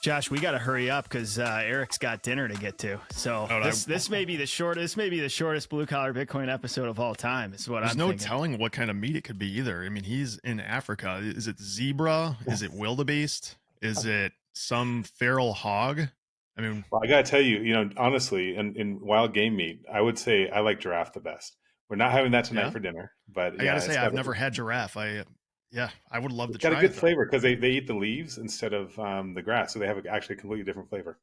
Josh, we got to hurry up because Erik's got dinner to get to. So this may be the shortest blue collar Bitcoin episode of all time. Is what There's I'm no thinking. telling what kind of meat it could be either. I mean, he's in Africa. Is it zebra? Is it wildebeest? Is it some feral hog? I mean, well, I gotta tell you, honestly, in wild game meat, I would say I like giraffe the best. We're not having that tonight for dinner, but I gotta say I've never had giraffe. I would love to try it. It's got a good flavor because they eat the leaves instead of the grass, so they have actually a completely different flavor.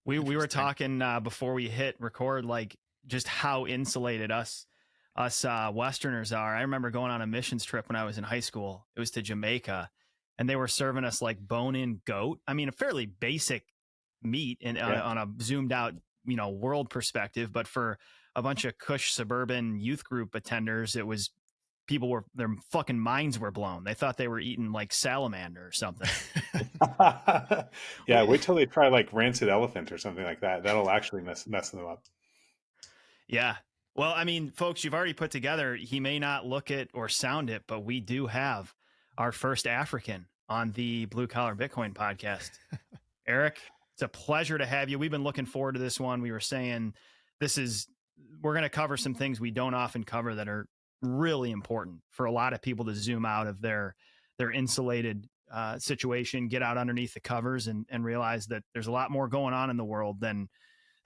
We were talking before we hit record, like just how insulated us Westerners are. I remember going on a missions trip when I was in high school. It was to Jamaica, and they were serving us like bone-in goat. I mean, a fairly basic meat on a zoomed out, world perspective. But for a bunch of cush suburban youth group attenders, it was their fucking minds were blown. They thought they were eating like salamander or something. Yeah, wait till they try like rancid elephant or something like that. That'll actually mess them up. Yeah. Well, I mean, folks, you've already put together, he may not look it or sound it, but we do have our first African on the Blue Collar Bitcoin podcast. Erik, it's a pleasure to have you. We've been looking forward to this one. We were saying we're going to cover some things we don't often cover that are really important for a lot of people to zoom out of their insulated situation, get out underneath the covers and realize that there's a lot more going on in the world than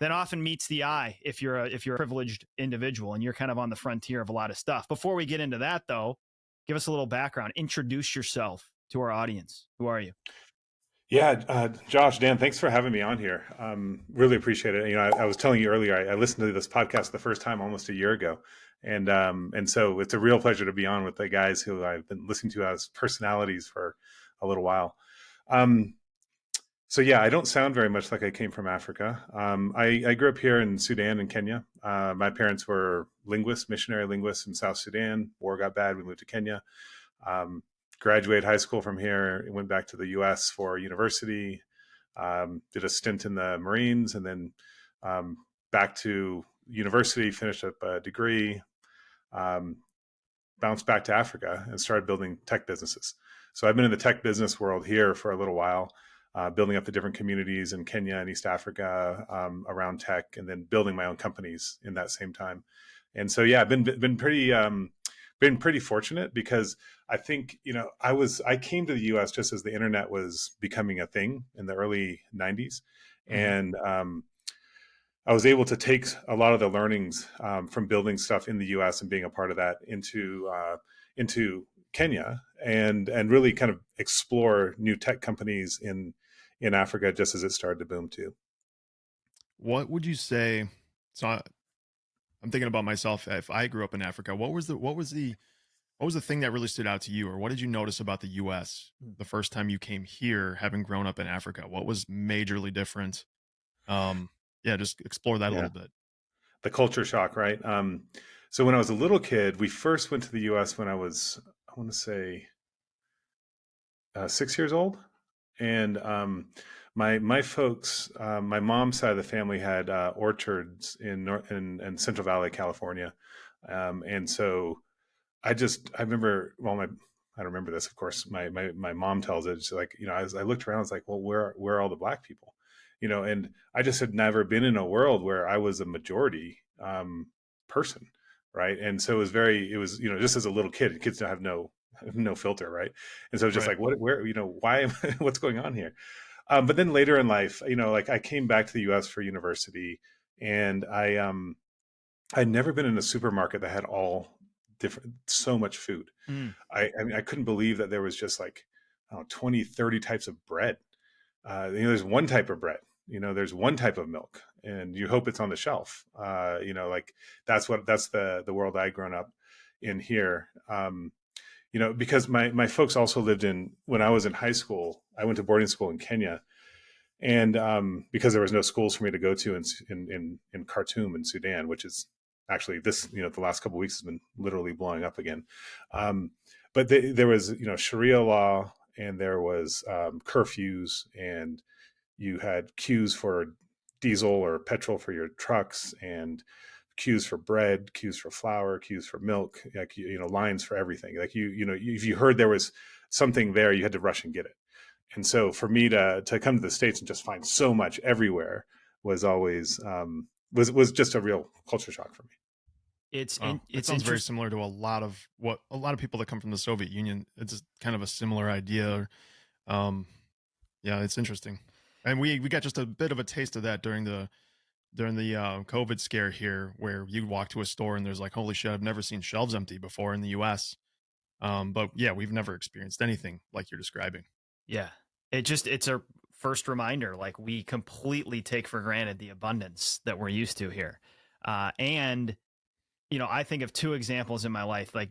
often meets the eye if you're a privileged individual and you're kind of on the frontier of a lot of stuff. Before we get into that though, give us a little background. Introduce yourself to our audience. Who are you? Yeah, Josh, Dan, thanks for having me on here. Really appreciate it. I was telling you earlier, I listened to this podcast the first time almost a year ago. And so it's a real pleasure to be on with the guys who I've been listening to as personalities for a little while. So yeah, I don't sound very much like I came from Africa. I grew up here in Sudan and Kenya. My parents were missionary linguists in South Sudan. War got bad. We moved to Kenya. Graduated high school from here, went back to the U.S. for university, did a stint in the Marines, and then back to university, finished up a degree, bounced back to Africa and started building tech businesses. So I've been in the tech business world here for a little while, building up the different communities in Kenya and East Africa around tech, and then building my own companies in that same time. And so, yeah, I've been pretty fortunate because I think, I came to the US just as the internet was becoming a thing in the early 90s. And I was able to take a lot of the learnings from building stuff in the US and being a part of that into Kenya and really kind of explore new tech companies in Africa just as it started to boom too. What would you say? So I'm thinking about myself. If I grew up in Africa, what was the thing that really stood out to you, or what did you notice about the U.S. the first time you came here, having grown up in Africa? What was majorly different? Just explore that a little bit. The culture shock, right? So when I was a little kid, we first went to the U.S. when I was, I want to say, 6 years old, and my folks, my mom's side of the family had orchards in Central Valley, California, and so I remember, I don't remember this, of course. My mom tells it. It's like, as I looked around, I was like, well, where are all the Black people? And I just had never been in a world where I was a majority person, right? And so it was just as a little kid, kids don't have no filter, right? And so it was just like, why, what's going on here? But then later in life, like I came back to the U.S. for university, and I'd never been in a supermarket that had so much food. I mean, I couldn't believe that there was just like 20, 30 types of bread. There's one type of bread, there's one type of milk, and you hope it's on the shelf. Like that's the world I'd grown up in here. Because my folks also lived when I was in high school, I went to boarding school in Kenya. And because there was no schools for me to go to in Khartoum in Sudan, which is actually the last couple of weeks has been literally blowing up again. But there was, Sharia law, and there was curfews, and you had queues for diesel or petrol for your trucks, and queues for bread, queues for flour, queues for milk, like, lines for everything. Like if you heard there was something there, you had to rush and get it. And so for me to come to the States and just find so much everywhere was always was just a real culture shock for me. It It sounds very similar to a lot of people that come from the Soviet Union. It's kind of a similar idea. Yeah, it's interesting. And we got just a bit of a taste of that during the COVID scare here, where you walk to a store and there's like, holy shit, I've never seen shelves empty before in the US. But yeah, we've never experienced anything like you're describing. Yeah. It's a first reminder, like we completely take for granted the abundance that we're used to here. And, I think of two examples in my life, like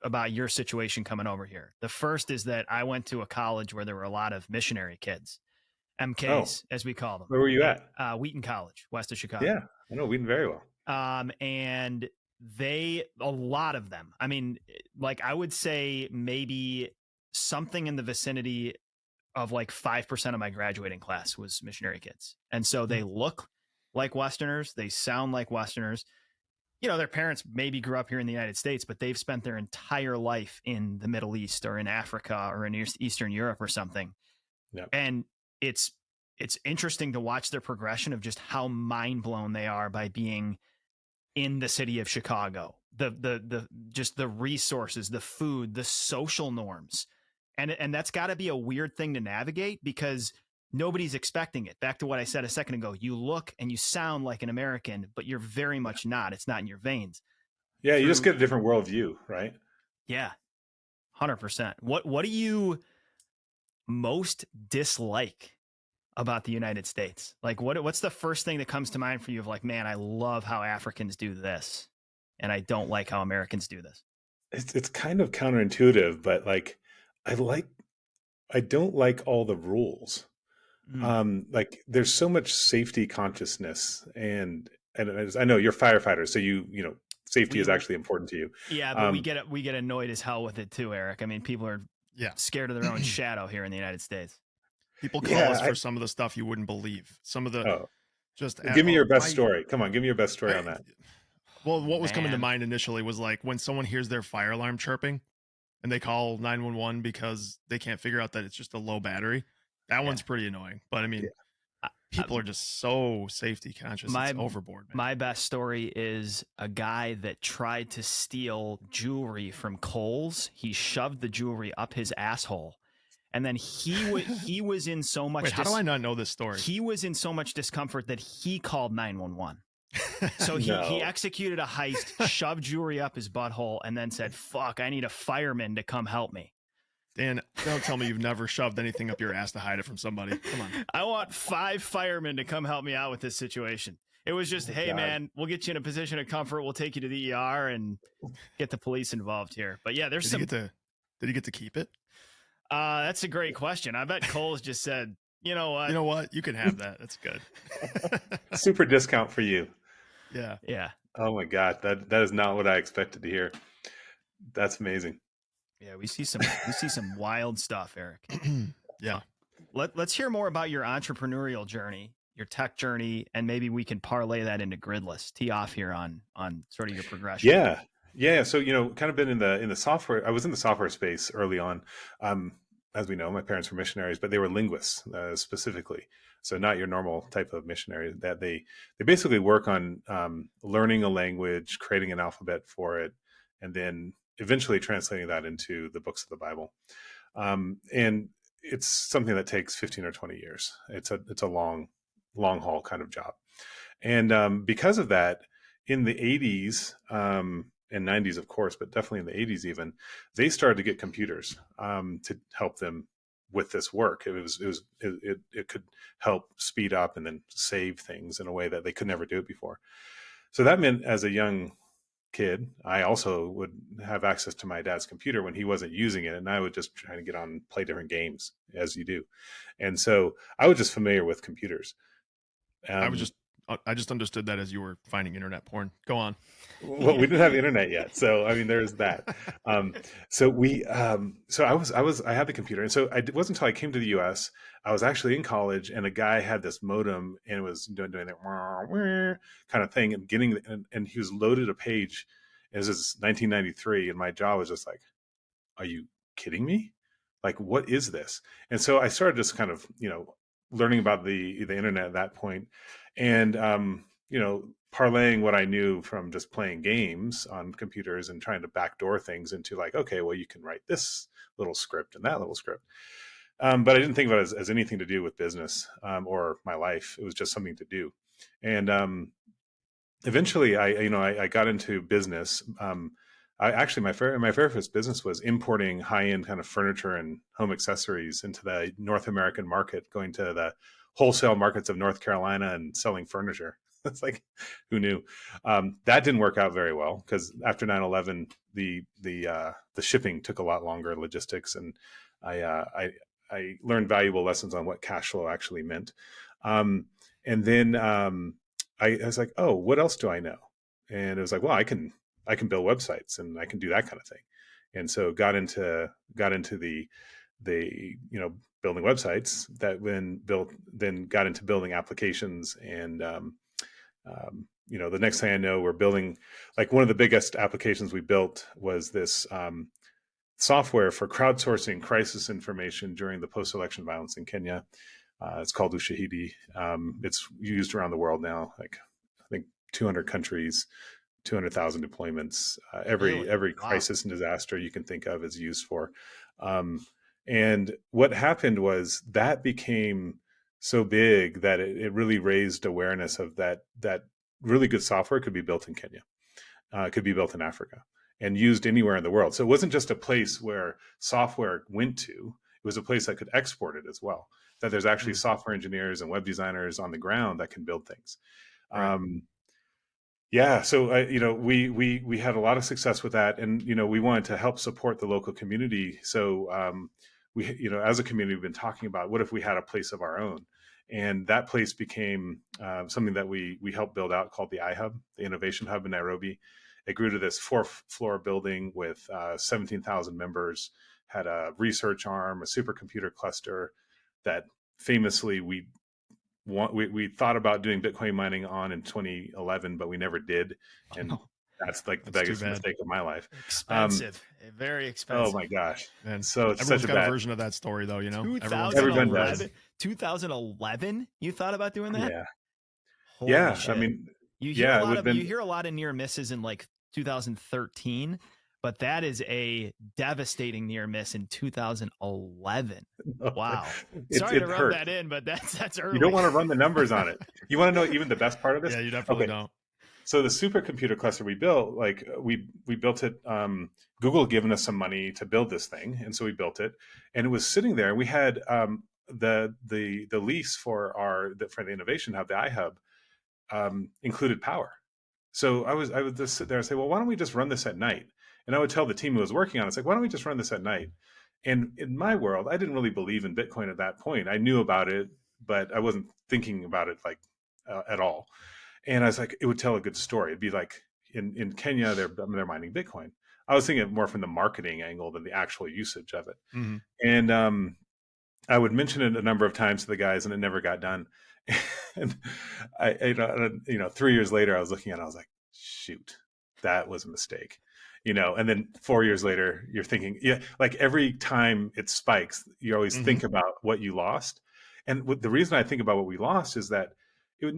about your situation coming over here. The first is that I went to a college where there were a lot of missionary kids, MKs, as we call them. Where were you at? Wheaton College, west of Chicago. Yeah, I know Wheaton very well. And a lot of them, I mean, like I would say maybe something in the vicinity of like 5% of my graduating class was missionary kids. And so they look like Westerners. They sound like Westerners. Their parents maybe grew up here in the United States, but they've spent their entire life in the Middle East or in Africa or in Eastern Europe or something. Yep. And it's interesting to watch their progression of just how mind blown they are by being in the city of Chicago, just the resources, the food, the social norms. And that's got to be a weird thing to navigate because nobody's expecting it. Back to what I said a second ago, you look and you sound like an American, but you're very much not. It's not in your veins. Yeah, you just get a different worldview, right? Yeah, 100%. What do you most dislike about the United States? Like, what's the first thing that comes to mind for you of like, man, I love how Africans do this, and I don't like how Americans do this? It's kind of counterintuitive, but like, I don't like all the rules. Like there's so much safety consciousness and I know you're firefighters, so safety is actually important to you. Yeah, but we get annoyed as hell with it too, Eric. I mean, people are scared of their own shadow here in the United States. People call us for some of the stuff you wouldn't believe. Some of the give me your best story. Come on, give me your best story on that. Well, what was coming to mind initially was like when someone hears their fire alarm chirping and they call 911 because they can't figure out that it's just a low battery. That one's pretty annoying. But I mean, people are just so safety conscious. It's overboard, man. My best story is a guy that tried to steal jewelry from Kohl's. He shoved the jewelry up his asshole. And then he was in so much... Wait, how do I not know this story? He was in so much discomfort that he called 911. So he executed a heist, shoved jewelry up his butthole, and then said, fuck, I need a fireman to come help me. Dan, don't tell me you've never shoved anything up your ass to hide it from somebody. Come on. I want 5 firemen to come help me out with this situation. It was just, hey, man, we'll get you in a position of comfort. We'll take you to the ER and get the police involved here. But yeah, there's did he get to keep it? That's a great question. I bet Cole's just said, you know what? You know what? You can have that. That's good. Super discount for you. Yeah. Yeah. Oh my God. That is not what I expected to hear. That's amazing. Yeah, we see some wild stuff, Eric. Yeah. Let's hear more about your entrepreneurial journey, your tech journey, and maybe we can parlay that into Gridless. Tee off here on sort of your progression. Yeah. So, kind of been in the software. I was in the software space early on. As we know, my parents were missionaries, but they were linguists specifically. So not your normal type of missionary. That they basically work on learning a language, creating an alphabet for it, and then eventually translating that into the books of the Bible. And it's something that takes 15 or 20 years. It's a long haul kind of job. And because of that, in the 80s and 90s, of course, but definitely in the 80s even, they started to get computers to help them with this work. It could help speed up and then save things in a way that they could never do it before. So that meant as a young kid, I also would have access to my dad's computer when he wasn't using it, and I would just try to get on and play different games as you do. And so I was just familiar with computers. I was I just understood that as you were finding internet porn. Go on. Well, we didn't have internet yet, so I mean, there's that. So I had the computer, and so it wasn't until I came to the U.S. I was actually in college, and a guy had this modem and was doing that wah, wah kind of thing, and and he was loaded a page. And this is 1993, and my jaw was just like, "Are you kidding me? Like, what is this?" And so I started just kind of, learning about the internet at that point, and parlaying what I knew from just playing games on computers and trying to backdoor things into like, okay, well, you can write this little script and that little script. But I didn't think of it as anything to do with business or my life. It was just something to do. And eventually I got into business. My very first business was importing high-end kind of furniture and home accessories into the North American market, going to the wholesale markets of North Carolina and selling furniture. It's like, who knew? That didn't work out very well because after 9/11, the shipping took a lot longer, logistics, and I learned valuable lessons on what cash flow actually meant. And then I was like, oh, what else do I know? And it was like, well, I can build websites and I can do that kind of thing. And so got into the building websites that then got into building applications. And the next thing I know, we're building, like, one of the biggest applications we built was this software for crowdsourcing crisis information during the post-election violence in Kenya. It's called Ushahidi. It's used around the world now, like I think 200 countries, 200,000 deployments. Every crisis and disaster you can think of is used for. And what happened was that became so big that it really raised awareness of that really good software could be built in Kenya, could be built in Africa, and used anywhere in the world. So it wasn't just a place where software went to; it was a place that could export it as well. That there's actually software engineers and web designers on the ground that can build things. Right. So we had a lot of success with that, and we wanted to help support the local community. So we as a community, we've been talking about what if we had a place of our own, and that place became something that we helped build out called the iHub, the Innovation Hub in Nairobi. It grew to this 4th-floor building with 17,000 members, had a research arm, a supercomputer cluster that famously we thought about doing Bitcoin mining on in 2011, but we never did. And that's like the biggest mistake of my life. Expensive, very expensive. Oh my gosh. And so it's everyone's such got a version of that story though, 2011, 2011, you thought about doing that? Yeah. Holy shit. I mean, you hear a lot of near misses in like 2013, but that is a devastating near miss in 2011. Wow. Sorry to rub that in, but that's early. You don't want to run the numbers on it. You want to know even the best part of this? Yeah, you definitely don't. So the supercomputer cluster we built, like we built it. Google had given us some money to build this thing, and so we built it, and it was sitting there. We had the lease for the Innovation Hub, the iHub, included power. So I would just sit there and say, well, why don't we just run this at night? And I would tell the team who was working on it, it's like, why don't we just run this at night? And in my world, I didn't really believe in Bitcoin at that point. I knew about it, but I wasn't thinking about it like at all. And I was like, it would tell a good story. It'd be like in Kenya, they're mining Bitcoin. I was thinking more from the marketing angle than the actual usage of it. Mm-hmm. And I would mention it a number of times to the guys, and it never got done. And I 3 years later, I was looking at it, I was like, shoot, that was a mistake. And then 4 years later, you're thinking, like every time it spikes, you always think about what you lost. And the reason I think about what we lost is that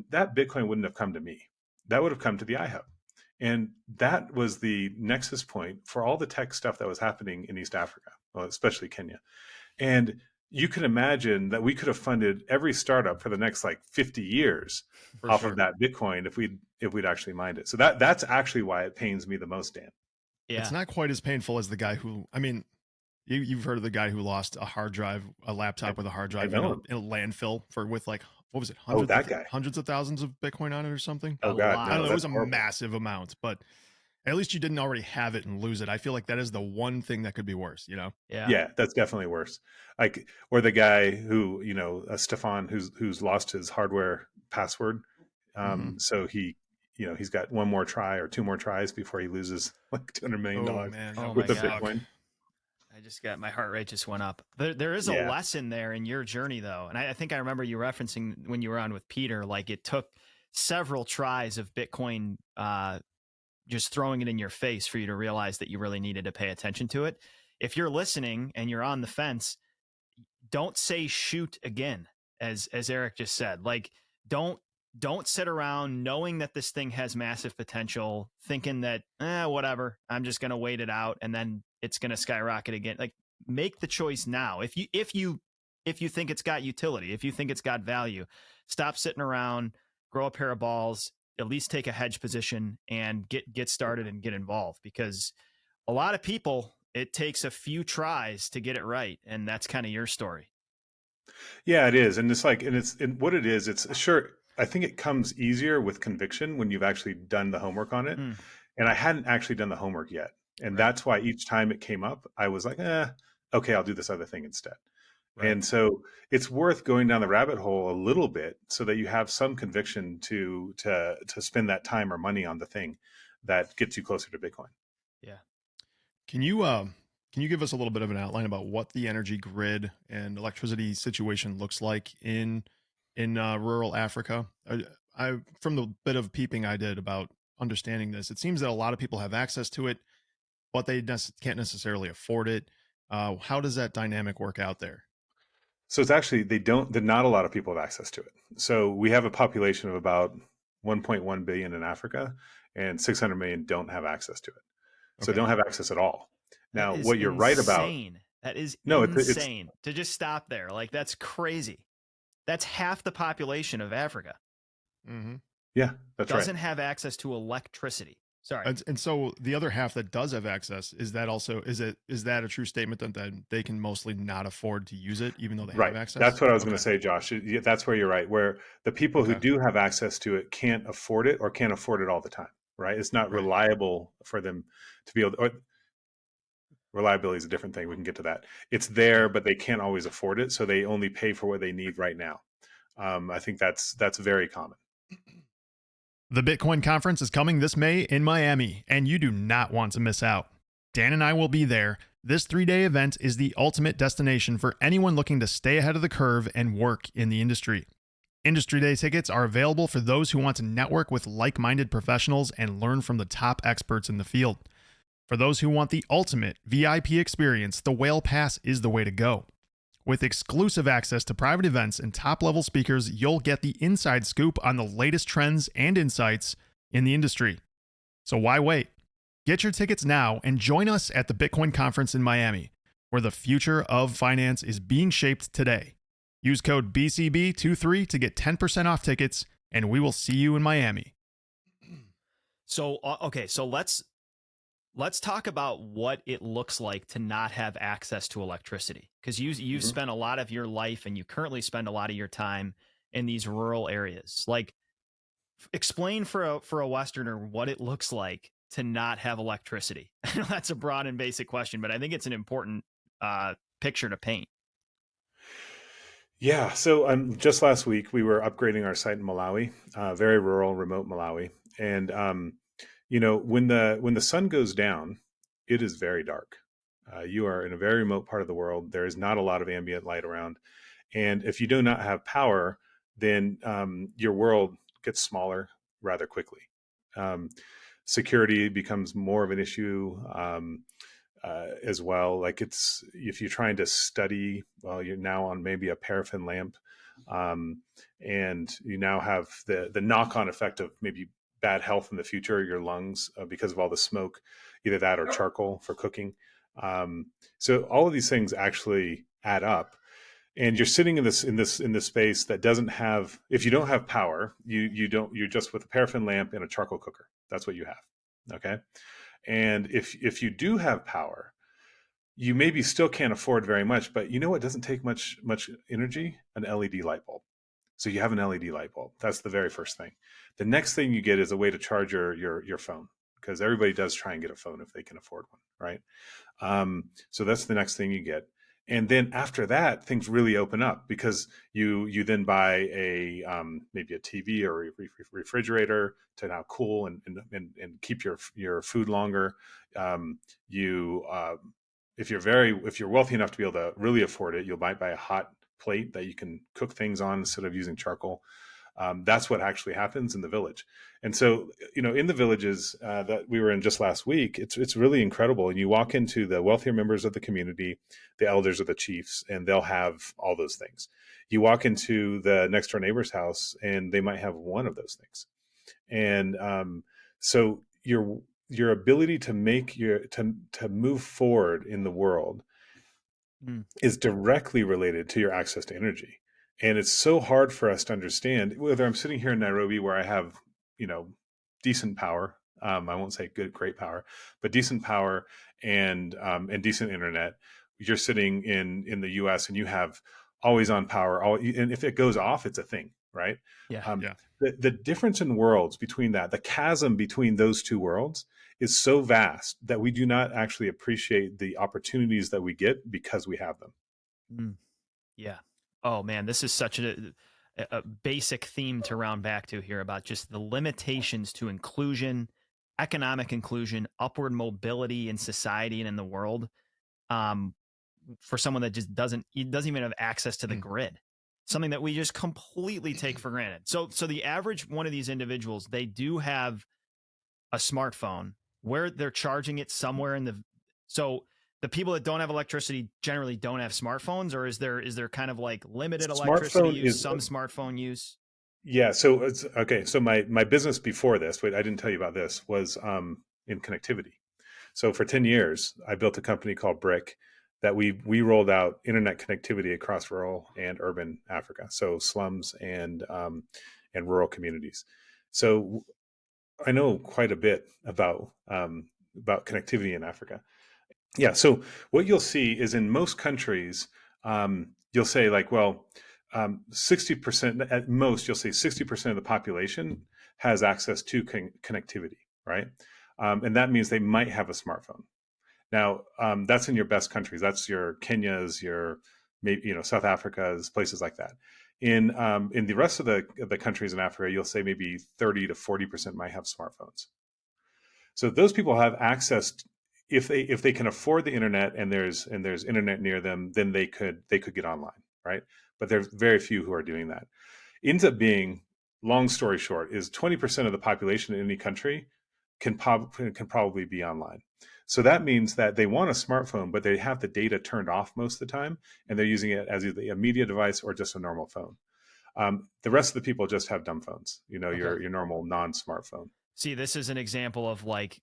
that Bitcoin wouldn't have come to me. That would have come to the iHub. And that was the nexus point for all the tech stuff that was happening in East Africa, well, especially Kenya. And you can imagine that we could have funded every startup for the next like 50 years of that Bitcoin if we'd actually mined it. So that's actually why it pains me the most, Dan. Yeah. It's not quite as painful as the guy who, I mean, you've heard of the guy who lost a laptop with a hard drive in a landfill with like, what was it? Hundreds of thousands of Bitcoin on it or something. Oh God. I don't know. It was a massive amount, but at least you didn't already have it and lose it. I feel like that is the one thing that could be worse, Yeah, that's definitely worse. Like, or the guy who, Stefan, who's lost his hardware password So he's got one more try or two more tries before he loses like $200 million Oh man, that Oh with my the would God. suck. Bitcoin. I just got my heart rate just went up. There is a Yeah. lesson there in your journey though. And I think I remember you referencing when you were on with Peter, like it took several tries of Bitcoin just throwing it in your face for you to realize that you really needed to pay attention to it. If you're listening and you're on the fence, don't say shoot again, as Erik just said. Like don't sit around knowing that this thing has massive potential, thinking that whatever, I'm just gonna wait it out and then it's gonna skyrocket again. Like make the choice now. If you think it's got utility, if you think it's got value, stop sitting around, grow a pair of balls, at least take a hedge position and get started and get involved, because a lot of people, it takes a few tries to get it right. And that's kind of your story. Yeah, it is. And it's like, and what it is, it's sure, I think it comes easier with conviction when you've actually done the homework on it. Mm, And I hadn't actually done the homework yet. And Right. that's why each time it came up, I was like, okay, I'll do this other thing instead. Right. And so it's worth going down the rabbit hole a little bit so that you have some conviction to spend that time or money on the thing that gets you closer to Bitcoin. yeah. Can you give us a little bit of an outline about what the energy grid and electricity situation looks like in rural Africa? I from the bit of peeping I did about understanding this, it seems that a lot of people have access to it, but they can't necessarily afford it. How does that dynamic work out there? So it's actually, not a lot of people have access to it. So we have a population of about 1.1 billion in Africa, and 600 million don't have access to it. So Okay. don't have access at all. That Now, is what you're right about, insane. That is no, it's insane to just stop there. Like that's crazy. That's half the population of Africa Mm-hmm. yeah, that's right. doesn't have access to electricity. Sorry. And so the other half that does have access, is that also, is that a true statement that they can mostly not afford to use it even though they have Right. access? That's what I was going Okay. to say, Josh. That's where you're right. Where the people who Okay. do have access to it can't afford it or can't afford it all the time. Right. It's not Right. reliable for them to be able to, or reliability is a different thing. We can get to that. It's there, Yeah. but they can't always afford it. So they only pay for what they need right now. I think that's very common. The Bitcoin conference is coming this May in Miami, and you do not want to miss out. Dan and I will be there. This 3-day event is the ultimate destination for anyone looking to stay ahead of the curve and work in the industry. Industry Day tickets are available for those who want to network with like-minded professionals and learn from the top experts in the field. For those who want the ultimate VIP experience, the Whale Pass is the way to go. With exclusive access to private events and top-level speakers, you'll get the inside scoop on the latest trends and insights in the industry. So why wait? Get your tickets now and join us at the Bitcoin conference in Miami, where the future of finance is being shaped today. Use code BCB23 to get 10% off tickets, and we will see you in Miami. So okay, so let's talk about what it looks like to not have access to electricity, because you've spent a lot of your life and you currently spend a lot of your time in these rural areas. Like explain for a Westerner what it looks like to not have electricity. I know that's a broad and basic question, but I think it's an important picture to paint. Yeah. So just last week we were upgrading our site in Malawi, very rural, remote Malawi, and when the sun goes down, it is very dark. You are in a very remote part of the world. There is not a lot of ambient light around, and if you do not have power, then your world gets smaller rather quickly. Um, Security becomes more of an issue. As well. Like it's, if you're trying to study, well, you're now on maybe a paraffin lamp, and you now have the knock on effect of maybe bad health in the future, your lungs, because of all the smoke, either that or charcoal for cooking. So all of these things actually add up. And you're sitting in this space that doesn't have, if you don't have power, you're just with a paraffin lamp and a charcoal cooker. That's what you have. Okay. And if you do have power, you maybe still can't afford very much, but you know what doesn't take much energy? An LED light bulb. So you have an LED light bulb. That's the very first thing. The next thing you get is a way to charge your phone, because everybody does try and get a phone if they can afford one, right? So that's the next thing you get. And then after that, things really open up because you then buy a maybe a TV or a refrigerator to now cool and keep your food longer. You if you're wealthy enough to be able to really afford it, you'll might buy a hot plate that you can cook things on instead of using charcoal. That's what actually happens in the village. And so, in the villages that we were in just last week, it's really incredible. And you walk into the wealthier members of the community, the elders or the chiefs, and they'll have all those things. You walk into the next door neighbor's house, and they might have one of those things. And so your ability to make to move forward in the world is directly related to your access to energy. And it's so hard for us to understand, whether I'm sitting here in Nairobi where I have, decent power. I won't say great power, but decent power and decent internet. You're sitting in the US and you have always on power. And if it goes off, it's a thing, right? Yeah. The difference in worlds between that, the chasm between those two worlds is so vast that we do not actually appreciate the opportunities that we get because we have them. Yeah. Oh man, this is such a basic theme to round back to here about just the limitations to inclusion, economic inclusion, upward mobility in society and in the world. For someone that just doesn't even have access to the grid, something that we just completely take for granted. So the average one of these individuals, they do have a smartphone where they're charging it somewhere so the people that don't have electricity generally don't have smartphones, or is there kind of like limited electricity use, some smartphone use? Yeah. So it's okay. So my business before this, wait, I didn't tell you about this, was in connectivity. So for 10 years, I built a company called BRCK that we rolled out internet connectivity across rural and urban Africa. So slums and rural communities. So I know quite a bit about connectivity in Africa. Yeah. So what you'll see is in most countries, you'll say like, well, 60% at most, you'll say 60% of the population has access to connectivity, right? And that means they might have a smartphone. Now, that's in your best countries. That's your Kenyas, your maybe South Africa's, places like that. In the rest of the countries in Africa, you'll say maybe 30 to 40% might have smartphones. So those people have access. If they can afford the internet and there's internet near them, then they could get online, right? But there's very few who are doing that. Ends up being, long story short, is 20% of the population in any country can probably be online. So that means that they want a smartphone, but they have the data turned off most of the time, and they're using it as either a media device or just a normal phone. The rest of the people just have dumb phones, Okay. your normal non-smartphone. See, this is an example of like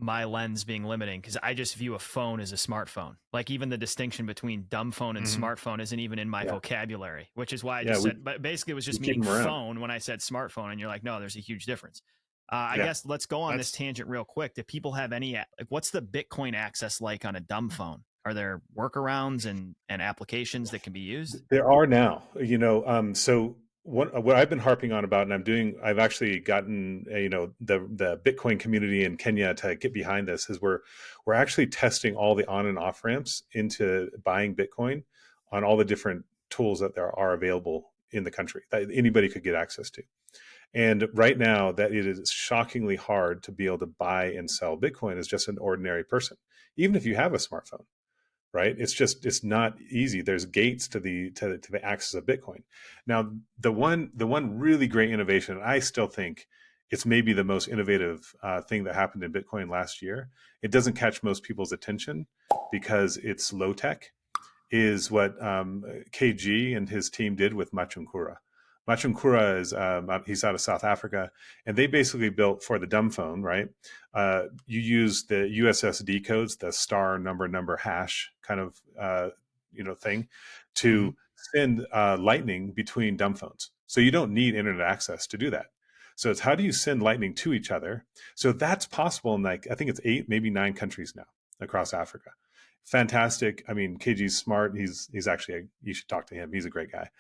my lens being limiting because I just view a phone as a smartphone. Like even the distinction between dumb phone and smartphone isn't even in my vocabulary, which is why I just said, but basically it was just meaning phone when I said smartphone. And you're like, no, there's a huge difference. I guess let's go on this tangent real quick. Do people have any, like, what's the Bitcoin access like on a dumb phone? Are there workarounds and applications that can be used? There are now, so what I've been harping on about, and I've actually gotten, the Bitcoin community in Kenya to get behind this, is we're actually testing all the on and off ramps into buying Bitcoin on all the different tools that there are available in the country that anybody could get access to. And right now, that it is shockingly hard to be able to buy and sell Bitcoin as just an ordinary person, even if you have a smartphone. Right? It's not easy. There's gates to the access of Bitcoin. Now, the one really great innovation, I still think it's maybe the most innovative thing that happened in Bitcoin last year. It doesn't catch most people's attention because it's low tech, is what KG and his team did with Machunkura. Machunkura is he's out of South Africa, and they basically built for the dumb phone, right? You use the USSD codes, the star number hash kind of thing, to send lightning between dumb phones. So you don't need internet access to do that. So it's how do you send lightning to each other? So that's possible in, like, I think it's 8, maybe 9 countries now across Africa. Fantastic. I mean, KG's smart. He's actually, you should talk to him. He's a great guy.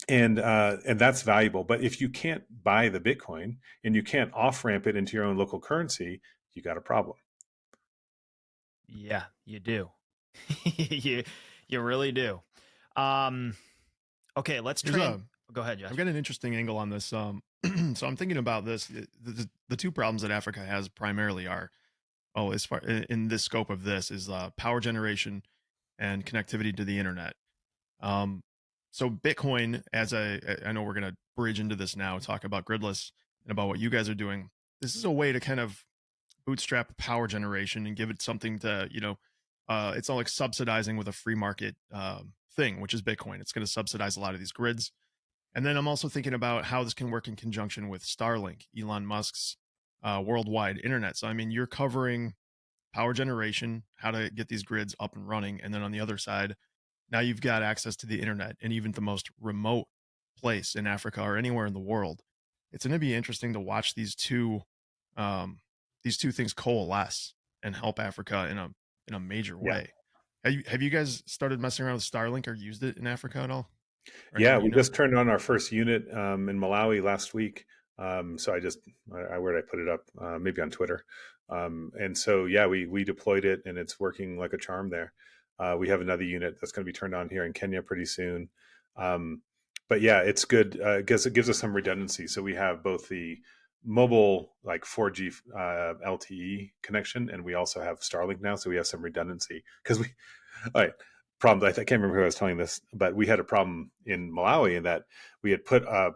And that's valuable. But if you can't buy the Bitcoin and you can't off ramp it into your own local currency, you got a problem. Yeah, you do. you you really do. Um, okay, let's Here's a go ahead, Josh. I've got an interesting angle on this. So I'm thinking about this. The two problems that Africa has primarily are, as far in this scope of this, is power generation and connectivity to the internet. Um, so Bitcoin, I know we're going to bridge into this now, talk about Gridless and about what you guys are doing. This is a way to kind of bootstrap power generation and give it something to, it's all like subsidizing with a free market thing, which is Bitcoin. It's going to subsidize a lot of these grids. And then I'm also thinking about how this can work in conjunction with Starlink, Elon Musk's worldwide internet. So, I mean, you're covering power generation, how to get these grids up and running. And then on the other side, now you've got access to the internet and even the most remote place in Africa or anywhere in the world. It's going to be interesting to watch these two things coalesce and help Africa in a major Yeah. way. Have you guys started messing around with Starlink or used it in Africa at all? Or Yeah, anyone you we know? just turned on our first unit in Malawi last week. So where did I put it up? Maybe on Twitter. And so, yeah, we deployed it and it's working like a charm there. We have another unit that's going to be turned on here in Kenya pretty soon. Um, but yeah, it's good. It gives us some redundancy. So we have both the mobile like 4G LTE connection, and we also have Starlink now. So we have some redundancy because all right, problem. I can't remember who I was telling this, but we had a problem in Malawi in that we had put a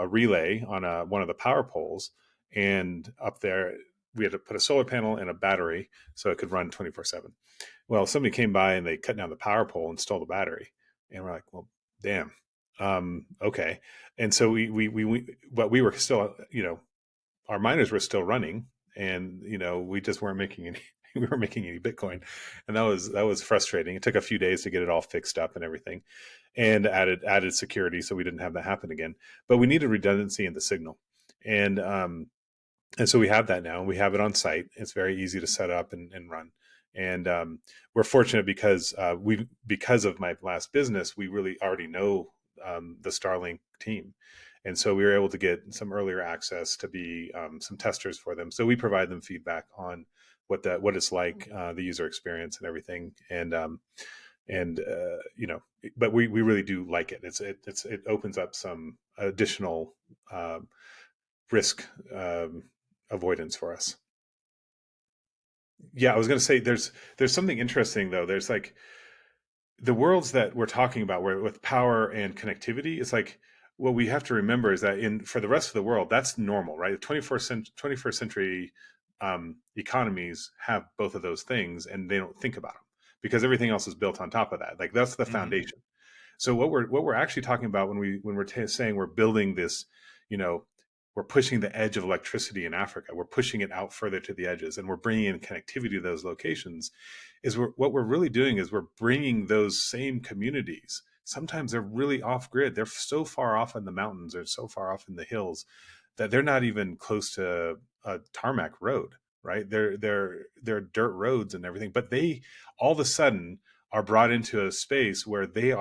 relay on one of the power poles, and up there we had to put a solar panel and a battery so it could run 24/7. Well, somebody came by and they cut down the power pole and stole the battery, and we're like, well, damn. Okay, and so but we were still, our miners were still running, and we just weren't making any we weren't making any Bitcoin, and that was frustrating. It took a few days to get it all fixed up and everything, and added security so we didn't have that happen again. But we needed redundancy in the signal, and so we have that now. We have it on site. It's very easy to set up and run. And we're fortunate because because of my last business, we really already know the Starlink team, and so we were able to get some earlier access to be some testers for them. So we provide them feedback on what it's like, the user experience and everything. And but we really do like it. It opens up some additional risk avoidance for us. Yeah, I was going to say there's something interesting though. There's like the worlds that we're talking about where with power and connectivity, it's like what we have to remember is that for the rest of the world, that's normal, right? 21st century economies have both of those things, and they don't think about them because everything else is built on top of that. Like that's the foundation. So what we're actually talking about when we're saying we're building this, we're pushing the edge of electricity in Africa. We're pushing it out further to the edges, and we're bringing in connectivity to those locations. What we're really doing is we're bringing those same communities. Sometimes they're really off grid. They're so far off in the mountains or so far off in the hills that they're not even close to a tarmac road, right? They're dirt roads and everything, but they all of a sudden are brought into a space where they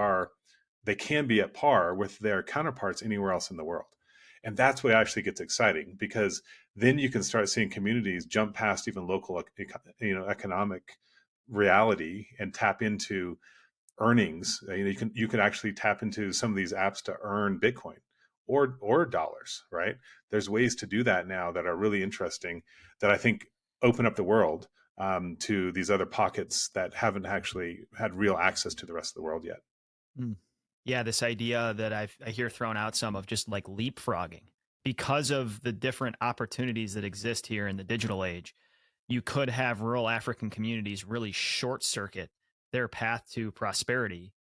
can be at par with their counterparts anywhere else in the world. And that's what actually gets exciting, because then you can start seeing communities jump past even local, economic reality and tap into earnings. You can actually tap into some of these apps to earn Bitcoin or dollars, right? There's ways to do that now that are really interesting that I think open up the world to these other pockets that haven't actually had real access to the rest of the world yet. Yeah, this idea that I hear thrown out some of just like leapfrogging because of the different opportunities that exist here in the digital age. You could have rural African communities really short circuit their path to prosperity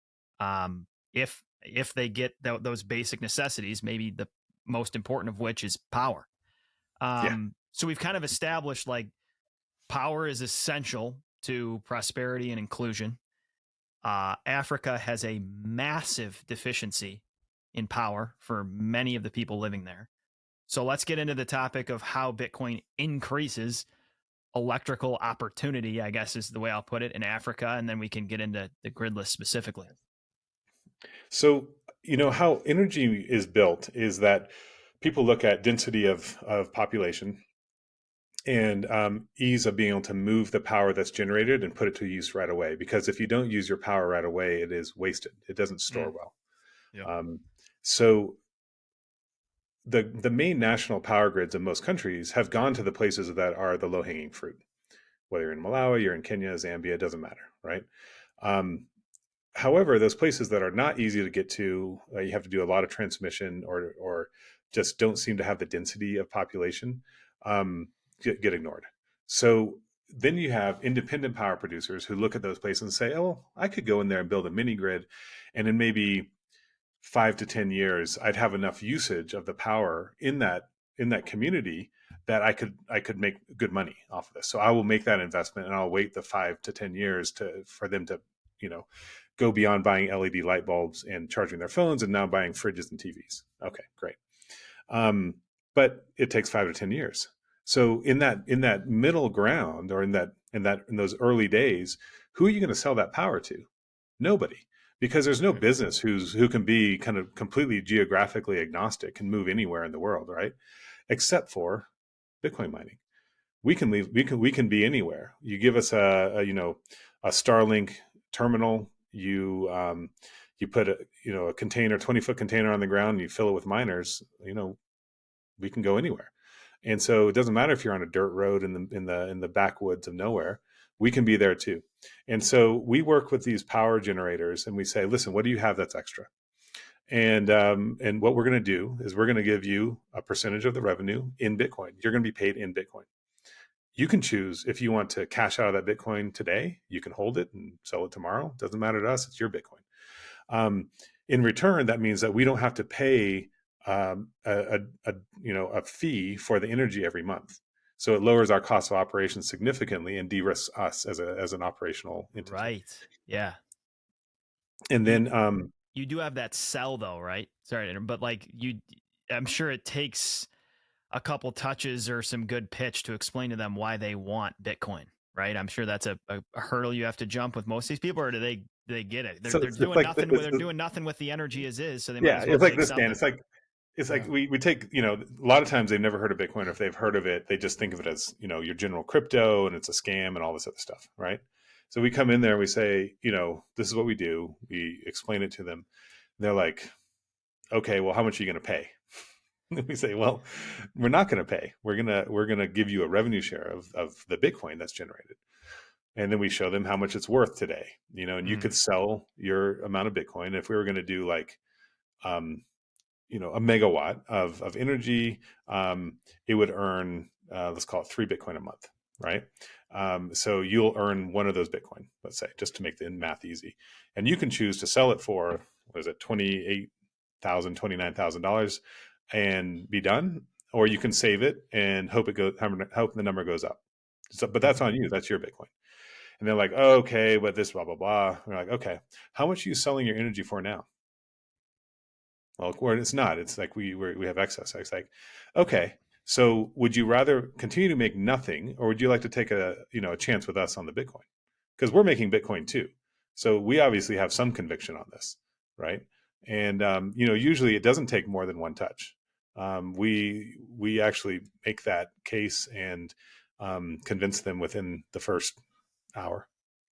if they get those basic necessities, maybe the most important of which is power. Yeah. So we've kind of established like power is essential to prosperity and inclusion. Africa has a massive deficiency in power for many of the people living there. So let's get into the topic of how Bitcoin increases electrical opportunity, I guess is the way I'll put it, in Africa. And then we can get into the gridless specifically. So, how energy is built is that people look at density of population, and ease of being able to move the power that's generated and put it to use right away. Because if you don't use your power right away, it is wasted. It doesn't store well. Yep. So the main national power grids in most countries have gone to the places that are the low hanging fruit. Whether you're in Malawi, you're in Kenya, Zambia, it doesn't matter, right? However, those places that are not easy to get to, you have to do a lot of transmission, or just don't seem to have the density of population, get ignored. So then you have independent power producers who look at those places and say, oh, I could go in there and build a mini grid, and in maybe 5 to 10 years, I'd have enough usage of the power in that community that I could make good money off of this. So I will make that investment, and I'll wait the 5 to 10 years for them to, go beyond buying LED light bulbs and charging their phones and now buying fridges and TVs. Okay, great. But it takes 5 to 10 years. So in that middle ground, or in those early days, who are you going to sell that power to? Nobody. Because there's no business who can be kind of completely geographically agnostic, can move anywhere in the world, right? Except for Bitcoin mining. We can be anywhere. You give us a Starlink terminal, you put a container, 20-foot container on the ground, and you fill it with miners, we can go anywhere. And so it doesn't matter if you're on a dirt road in the backwoods of nowhere. We can be there too. And so we work with these power generators and we say, listen, what do you have that's extra? And what we're going to do is we're going to give you a percentage of the revenue in Bitcoin. You're going to be paid in Bitcoin. You can choose if you want to cash out of that Bitcoin today. You can hold it and sell it tomorrow. Doesn't matter to us. It's your Bitcoin. In return, that means that we don't have to pay a fee for the energy every month. So it lowers our cost of operations significantly and de-risks us as an operational entity. Right. Yeah. And then you do have that sell though, right? Sorry, but I'm sure it takes a couple touches or some good pitch to explain to them why they want Bitcoin, right? I'm sure that's a hurdle you have to jump with most of these people, or do they get it? They're doing nothing. They're doing nothing with the energy as is, so they might as well it's like take this, something. Dan. It's like we take, a lot of times they've never heard of Bitcoin, or if they've heard of it, they just think of it as, your general crypto and it's a scam and all this other stuff, right? So we come in there and we say, this is what we do. We explain it to them. They're like, okay, well, how much are you going to pay? We say, well, we're not going to pay. We're going to give you a revenue share of the Bitcoin that's generated. And then we show them how much it's worth today, and you could sell your amount of Bitcoin. If we were going to do like, a megawatt of energy, it would earn, let's call it 3 Bitcoin a month, right? So you'll earn one of those Bitcoin, let's say, just to make the math easy. And you can choose to sell it for, what is it, $28,000, $29,000 and be done, or you can save it and hope the number goes up. So, but that's on you. That's your Bitcoin. And they're like, oh, okay, but this blah, blah, blah. And we're like, okay, how much are you selling your energy for now? Well, it's not. It's like we have excess. It's like, okay, so would you rather continue to make nothing, or would you like to take a chance with us on the Bitcoin? Because we're making Bitcoin too, so we obviously have some conviction on this, right? And usually it doesn't take more than one touch. We actually make that case and convince them within the first hour.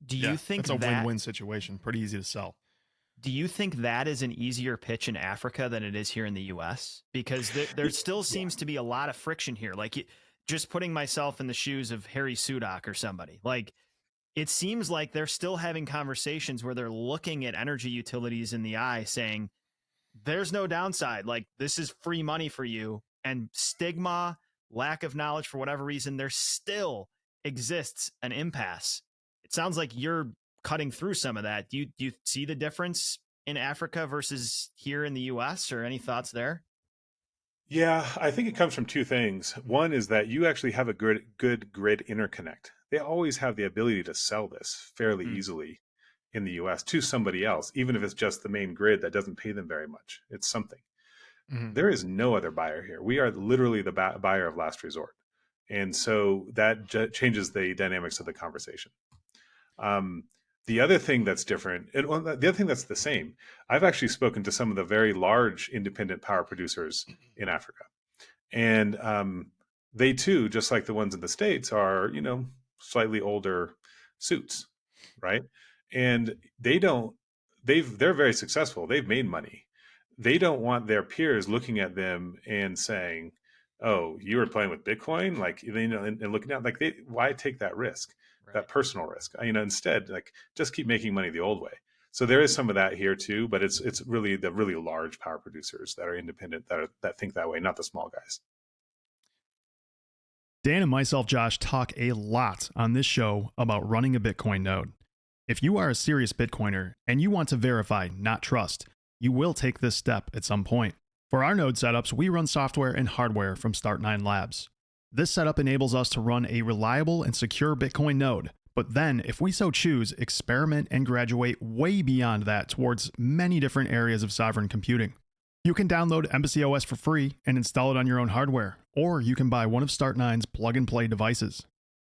Do you think it's a win-win situation? Pretty easy to sell. Do you think that is an easier pitch in Africa than it is here in the US? Because there still seems to be a lot of friction here. Like, just putting myself in the shoes of Harry Sudak or somebody, like, it seems like they're still having conversations where they're looking at energy utilities in the eye saying, there's no downside. Like, this is free money for you. And stigma, lack of knowledge, for whatever reason, there still exists an impasse. It sounds like you're cutting through some of that. Do you see the difference in Africa versus here in the US, or any thoughts there? Yeah, I think it comes from two things. One is that you actually have a good grid interconnect. They always have the ability to sell this fairly easily in the US to somebody else, even if it's just the main grid that doesn't pay them very much. It's something. There is no other buyer here. We are literally the buyer of last resort. And so that changes the dynamics of the conversation. The other thing that's different, and the other thing that's the same, I've actually spoken to some of the very large independent power producers in Africa. And they too, just like the ones in the States, are, slightly older suits, right? And they're very successful. They've made money. They don't want their peers looking at them and saying, "Oh, you were playing with Bitcoin," like, and looking at, like, why take that risk, Right. that personal risk? Instead, like, just keep making money the old way. So there is some of that here too, but it's really the really large power producers that are independent, that think that way, not the small guys. Dan and myself, Josh, talk a lot on this show about running a Bitcoin node. If you are a serious Bitcoiner and you want to verify, not trust, you will take this step at some point. For our node setups, we run software and hardware from Start9 Labs. This setup enables us to run a reliable and secure Bitcoin node, but then, if we so choose, experiment and graduate way beyond that towards many different areas of sovereign computing. You can download Embassy OS for free and install it on your own hardware, or you can buy one of Start9's plug-and-play devices.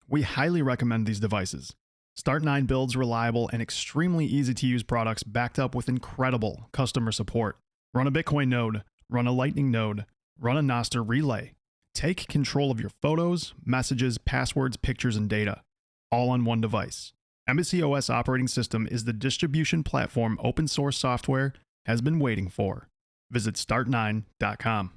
We highly recommend these devices. Start9 builds reliable and extremely easy-to-use products backed up with incredible customer support. Run a Bitcoin node, run a Lightning node, run a NOSTR relay. Take control of your photos, messages, passwords, pictures, and data, all on one device. Embassy OS operating system is the distribution platform open source software has been waiting for. Visit start9.com.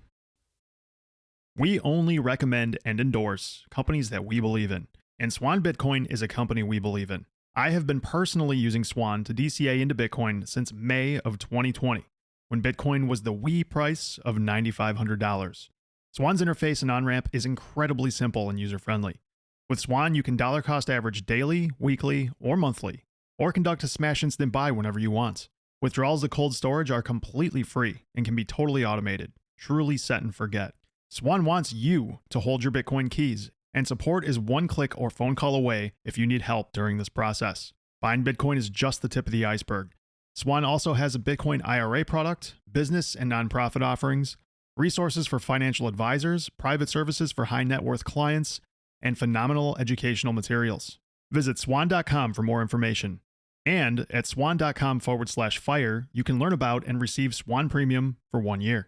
We only recommend and endorse companies that we believe in, and Swan Bitcoin is a company we believe in. I have been personally using Swan to DCA into Bitcoin since May of 2020, when Bitcoin was the wee price of $9,500. Swan's interface and on-ramp is incredibly simple and user-friendly. With Swan, you can dollar cost average daily, weekly, or monthly, or conduct a smash instant buy whenever you want. Withdrawals to cold storage are completely free and can be totally automated, truly set and forget. Swan wants you to hold your Bitcoin keys, and support is one click or phone call away if you need help during this process. Buying Bitcoin is just the tip of the iceberg. Swan also has a Bitcoin IRA product, business and nonprofit offerings, resources for financial advisors, private services for high net worth clients, and phenomenal educational materials. Visit swan.com for more information. And at swan.com/fire, you can learn about and receive Swan Premium for 1 year.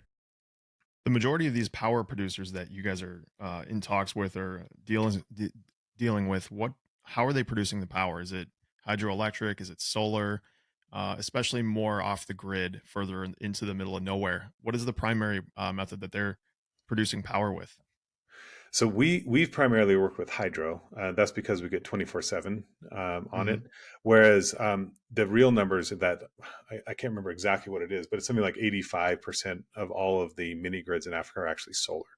The majority of these power producers that you guys are in talks with or dealing with, how are they producing the power? Is it hydroelectric? Is it solar? Especially more off the grid, further into the middle of nowhere. What is the primary method that they're producing power with? So we've primarily worked with hydro. That's because we get 24/7 on it. Whereas the real numbers of that, I can't remember exactly what it is, but it's something like 85% of all of the mini grids in Africa are actually solar.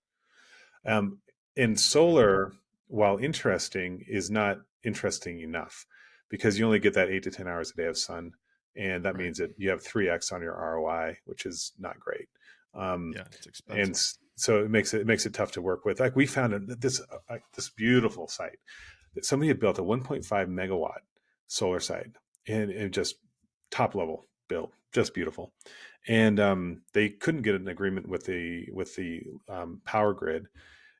And solar, while interesting, is not interesting enough, because you only get that 8 to 10 hours a day of sun. And that means that you have 3x on your ROI, which is not great. Yeah, it's expensive. And so it makes it tough to work with. Like, we found this beautiful site that somebody had built, a 1.5 megawatt solar site, and it just top level built, just beautiful. And they couldn't get an agreement with the power grid,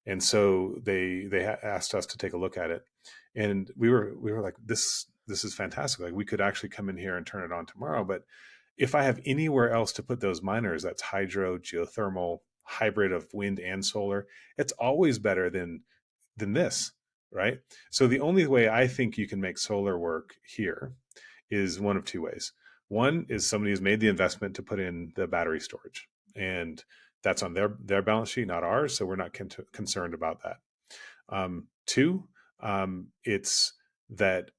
and so they asked us to take a look at it, and we were like, this is fantastic. Like, we could actually come in here and turn it on tomorrow, but if I have anywhere else to put those miners, that's hydro, geothermal, hybrid of wind and solar, it's always better than this, right? So the only way I think you can make solar work here is one of two ways. One is somebody has made the investment to put in the battery storage, and that's on their balance sheet, not ours. So we're not concerned about that. Two, it's that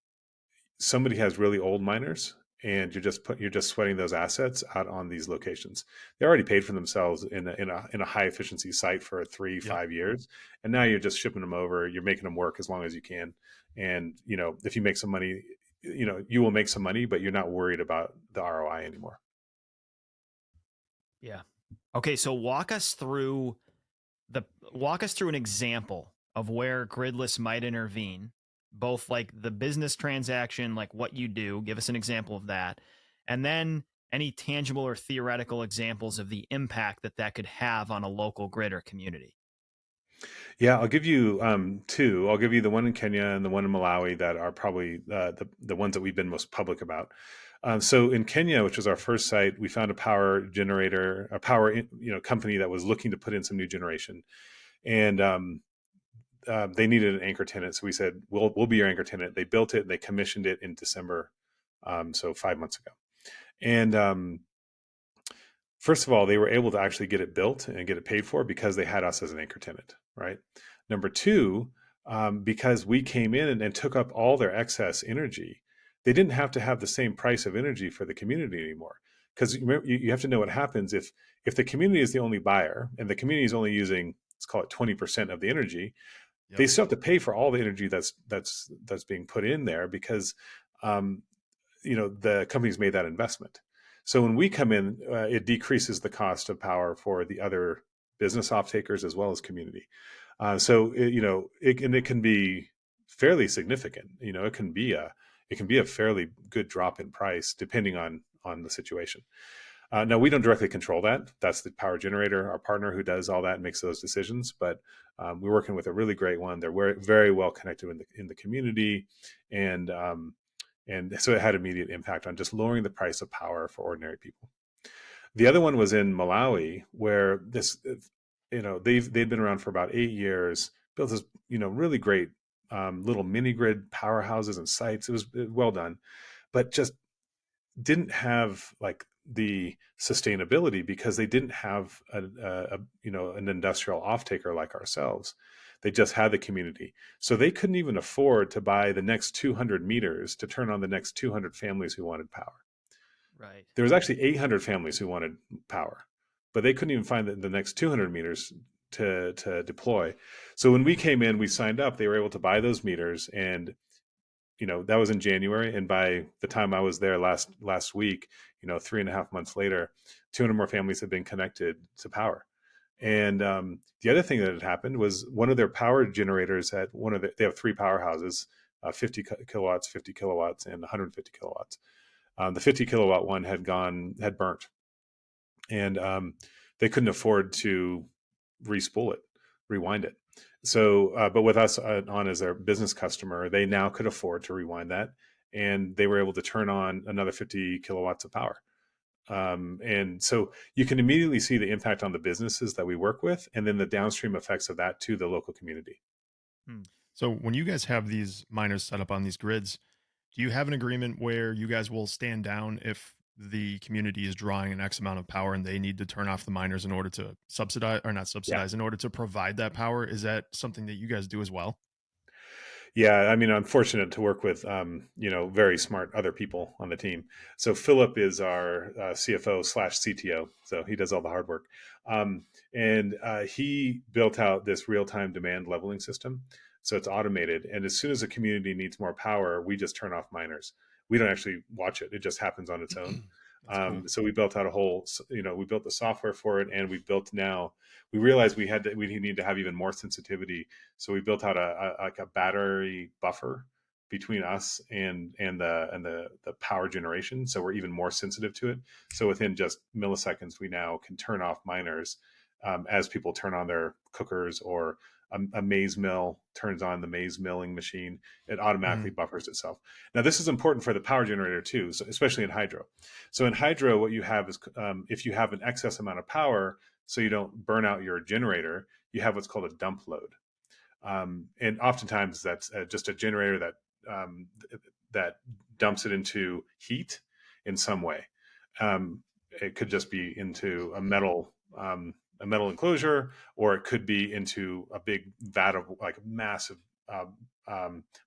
somebody has really old miners, and you're just sweating those assets out on these locations. They already paid for themselves in a high efficiency site for 3-5 years, and now you're just shipping them over. You're making them work as long as you can, and if you make some money, you will make some money, but you're not worried about the ROI anymore. Yeah. Okay, so walk us through an example of where Gridless might intervene, both like the business transaction, like what you do, give us an example of that, and then any tangible or theoretical examples of the impact that could have on a local grid or community. Yeah, I'll give you two. I'll give you the one in Kenya and the one in Malawi that are probably the ones that we've been most public about. So in Kenya, which was our first site, we found a power company that was looking to put in some new generation, and they needed an anchor tenant. So we said, we'll be your anchor tenant. They built it and they commissioned it in December. So 5 months ago. And first of all, they were able to actually get it built and get it paid for because they had us as an anchor tenant, right? Number two, because we came in and took up all their excess energy, they didn't have to have the same price of energy for the community anymore. Because you have to know what happens if the community is the only buyer and the community is only using, let's call it 20% of the energy, they still have to pay for all the energy that's being put in there because the company's made that investment. So when we come in, it decreases the cost of power for the other business off takers as well as community. So it can be fairly significant. It can be a fairly good drop in price depending on the situation. Now, we don't directly control that. That's the power generator, our partner, who does all that and makes those decisions. But we're working with a really great one. They're very well connected in the community, and so it had immediate impact on just lowering the price of power for ordinary people. The other one was in Malawi, where they'd been around for about 8 years, built this really great little mini grid powerhouses and sites. It was well done, but just didn't have like the sustainability because they didn't have an industrial off taker like ourselves. They just had the community. So they couldn't even afford to buy the next 200 meters to turn on the next 200 families who wanted power. Right. There was actually 800 families who wanted power, but they couldn't even find the next 200 meters to deploy. So when we came in, we signed up, they were able to buy those meters, and that was in January. And by the time I was there last week, 3.5 months later, 200 more families have been connected to power. And the other thing that had happened was one of their power generators at they have 3 powerhouses, 50 kilowatts, 50 kilowatts, and 150 kilowatts. The 50 kilowatt one had burnt, and they couldn't afford to rewind it. So, but with us on as their business customer, they now could afford to rewind that, and they were able to turn on another 50 kilowatts of power. And so you can immediately see the impact on the businesses that we work with, and then the downstream effects of that to the local community. So when you guys have these miners set up on these grids, do you have an agreement where you guys will stand down if the community is drawing an X amount of power and they need to turn off the miners in order to in order to provide that power? Is that something that you guys do as well? Yeah, I mean, I'm fortunate to work with very smart other people on the team. So Philip is our CFO/CTO, so he does all the hard work, and he built out this real-time demand leveling system. So it's automated, and as soon as a community needs more power, we just turn off miners. We don't actually watch it; it just happens on its own. Cool. So we built out we built the software for it, and we realized we need to have even more sensitivity. So we built out a battery buffer between us and the power generation. So we're even more sensitive to it. So within just milliseconds, we now can turn off miners as people turn on their cookers, or a maize mill turns on the maize milling machine. It automatically buffers itself. Now, this is important for the power generator too, so especially in hydro. So in hydro, what you have is if you have an excess amount of power, so you don't burn out your generator, you have what's called a dump load. And oftentimes that's just a generator that dumps it into heat in some way. It could just be into a metal enclosure, or it could be into a big vat of like a massive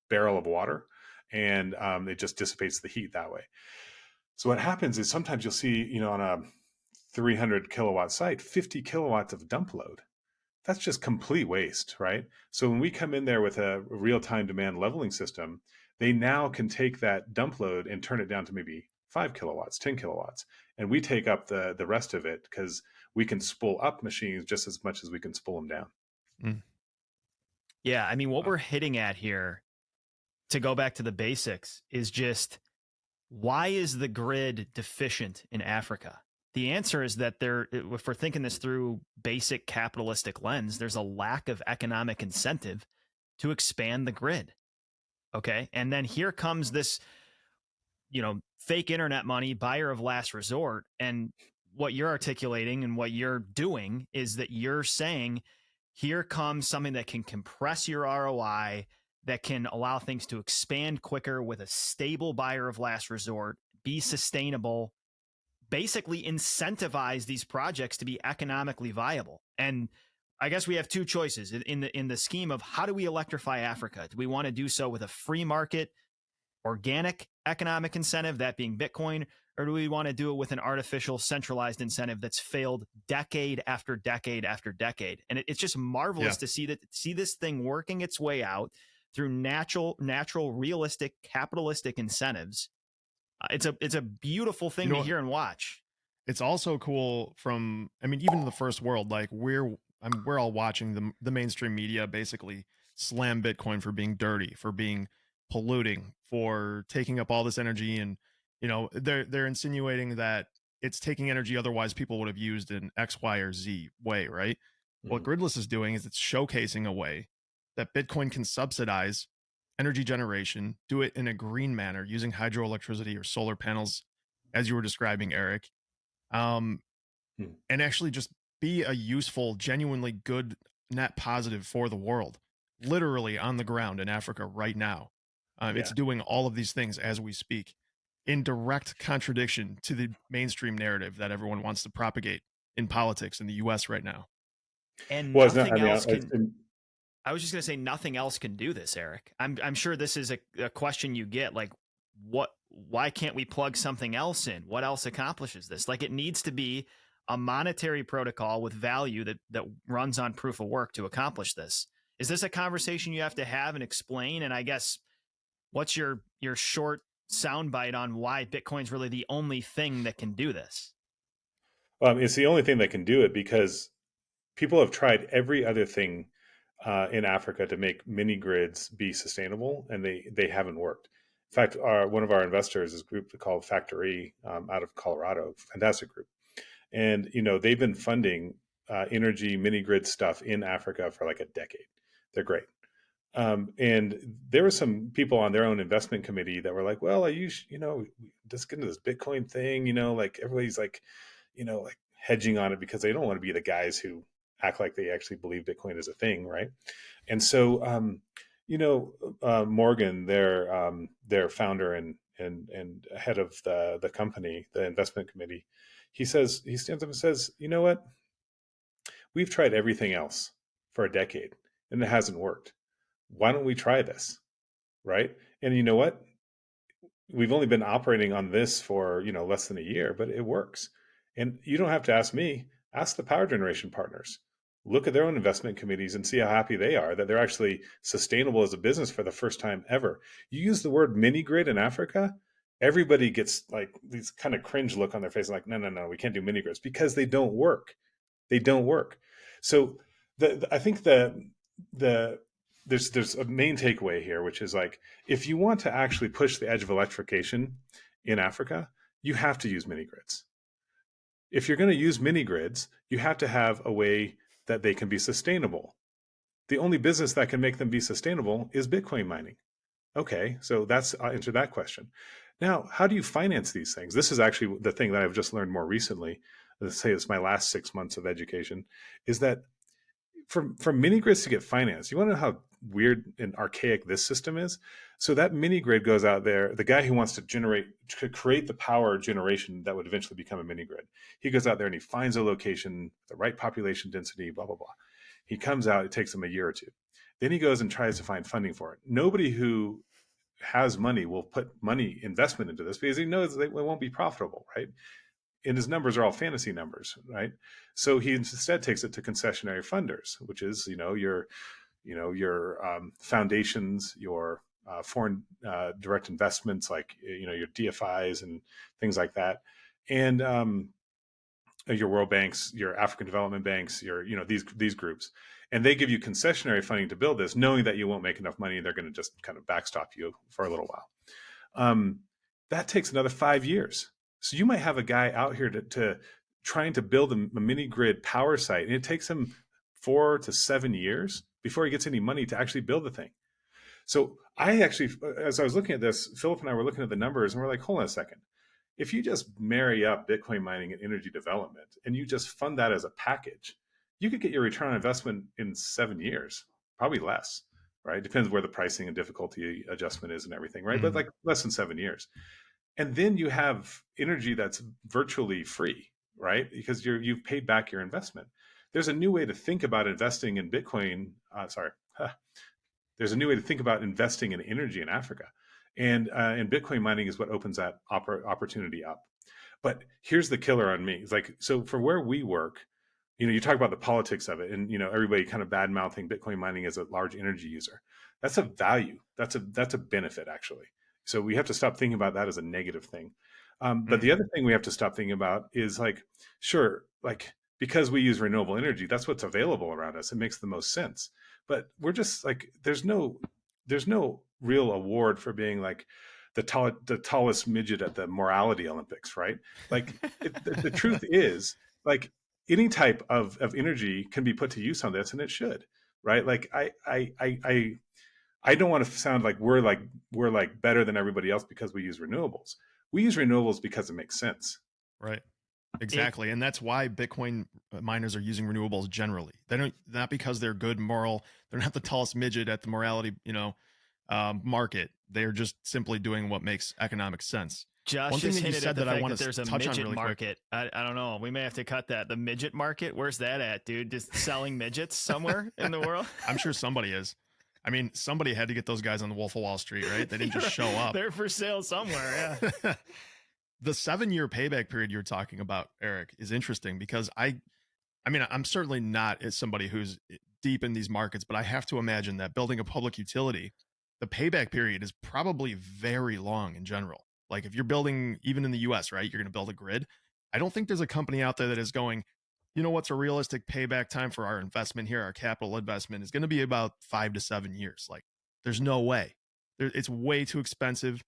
barrel of water, and it just dissipates the heat that way. So what happens is sometimes you'll see, on a 300 kilowatt site, 50 kilowatts of dump load. That's just complete waste, right? So when we come in there with a real-time demand leveling system, they now can take that dump load and turn it down to maybe 5 kilowatts, 10 kilowatts. And we take up the rest of it because we can spool up machines just as much as we can spool them down. Yeah. I mean, what we're hitting at here, to go back to the basics, is just, why is the grid deficient in Africa? The answer is that if we're thinking this through basic capitalistic lens, there's a lack of economic incentive to expand the grid. Okay. And then here comes this, fake internet money, buyer of last resort. And what you're articulating and what you're doing is that you're saying, here comes something that can compress your ROI, that can allow things to expand quicker with a stable buyer of last resort, be sustainable, basically incentivize these projects to be economically viable. And I guess we have two choices in the scheme of how do we electrify Africa? Do we want to do so with a free market, organic economic incentive, that being Bitcoin, or do we want to do it with an artificial centralized incentive that's failed decade after decade after decade? And it's just marvelous to see this thing working its way out through natural, realistic, capitalistic incentives. It's a beautiful thing to hear and watch. It's also cool from, I mean, even in the first world, like we're all watching the mainstream media basically slam Bitcoin for being dirty, for being polluting, for taking up all this energy. And, they're insinuating that it's taking energy otherwise people would have used in X, Y, or Z way, right? What Gridless is doing is it's showcasing a way that Bitcoin can subsidize energy generation, do it in a green manner using hydroelectricity or solar panels, as you were describing, Erik, and actually just be a useful, genuinely good net positive for the world, literally on the ground in Africa right now. It's doing all of these things as we speak, in direct contradiction to the mainstream narrative that everyone wants to propagate in politics in the US right now. And nothing else can. I was just going to say nothing else can do this, Erik. I'm sure this is a question you get, like, why can't we plug something else in? What else accomplishes this? Like, it needs to be a monetary protocol with value that runs on proof of work to accomplish this. Is this a conversation you have to have and explain? And I guess, what's your short soundbite on why Bitcoin's really the only thing that can do this? It's the only thing that can do it because people have tried every other thing in Africa to make mini grids be sustainable, and they haven't worked. In fact, one of our investors is a group called Factory out of Colorado, fantastic group. And, they've been funding energy mini grid stuff in Africa for like a decade. They're great. And there were some people on their own investment committee that were like, well, just get into this Bitcoin thing, like everybody's like, like hedging on it because they don't want to be the guys who act like they actually believe Bitcoin is a thing. Right. And so, Morgan, their founder and head of the company, the investment committee, he stands up and says, you know what? We've tried everything else for a decade and it hasn't worked. Why don't we try this? Right. And you know what? We've only been operating on this for, less than a year, but it works. And you don't have to ask me, ask the power generation partners. Look at their own investment committees and see how happy they are that they're actually sustainable as a business for the first time ever. You use the word mini grid in Africa, everybody gets like these kind of cringe look on their face, like, no, we can't do mini grids because they don't work. They don't work. So I think there's a main takeaway here, which is like, if you want to actually push the edge of electrification in Africa, you have to use mini grids. If you're going to use mini grids, you have to have a way that they can be sustainable. The only business that can make them be sustainable is Bitcoin mining. Okay, so I'll answer that question. Now, how do you finance these things? This is actually the thing that I've just learned more recently. Let's say it's my last 6 months of education, is that for mini grids to get financed, you want to know how weird and archaic this system is? So that mini grid goes out there, the guy who wants to create the power generation that would eventually become a mini grid, he goes out there and he finds a location, the right population density, blah, blah, blah. He comes out, it takes him a year or two. Then he goes and tries to find funding for it. Nobody who has money will put money investment into this because he knows it won't be profitable, right? And his numbers are all fantasy numbers, right? So he instead takes it to concessionary funders, which is, your foundations, your foreign direct investments, like, your DFIs and things like that. And your World Banks, your African Development Banks, these groups. And they give you concessionary funding to build this, knowing that you won't make enough money. They're going to just kind of backstop you for a little while. That takes another 5 years. So you might have a guy out here to trying to build a mini grid power site, and it takes him 4 to 7 years before he gets any money to actually build the thing. So I actually, as I was looking at this, Philip and I were looking at the numbers, and we're like, hold on a second. If you just marry up Bitcoin mining and energy development, and you just fund that as a package, you could get your return on investment in 7 years, probably less, right? Depends where the pricing and difficulty adjustment is and everything, right? But like less than 7 years. And then you have energy that's virtually free, right? Because you've paid back your investment. There's a new way to think about investing in Bitcoin. There's a new way to think about investing in energy in Africa, and Bitcoin mining is what opens that opportunity up. But here's the killer on me. It's like, so for where we work, you talk about the politics of it, and everybody kind of bad mouthing Bitcoin mining as a large energy user. That's a value. That's a benefit, actually. So we have to stop thinking about that as a negative thing. But the other thing we have to stop thinking about is like, sure, like because we use renewable energy, that's what's available around us. It makes the most sense. But we're just like, there's no real award for being like the tallest midget at the morality Olympics, right? Like the truth is, like, any type of energy can be put to use on this, and it should, right? Like I don't want to sound like we're better than everybody else because we use renewables. We use renewables because it makes sense. Right. Exactly. And that's why Bitcoin miners are using renewables generally. They don't, not because they're good moral. They're not the tallest midget at the morality, market. They're just simply doing what makes economic sense. Josh One thing just that you hinted said at the that I fact want that to there's a touch on midget really quick. market. I don't know. We may have to cut that. The midget market? Where's that at, dude? Just selling midgets somewhere in the world? I'm sure somebody is. I mean, somebody had to get those guys on the Wolf of Wall Street, right? They didn't just show up. They're for sale somewhere, yeah. The 7-year payback period you're talking about, Eric, is interesting because I mean, I'm certainly not as somebody who's deep in these markets, but I have to imagine that building a public utility, the payback period is probably very long in general. Like if you're building, even in the US, right, you're going to build a grid. I don't think there's a company out there that is going, what's a realistic payback time for our investment here? Our capital investment is going to be about 5 to 7 years. Like there's no way. It's way too expensive.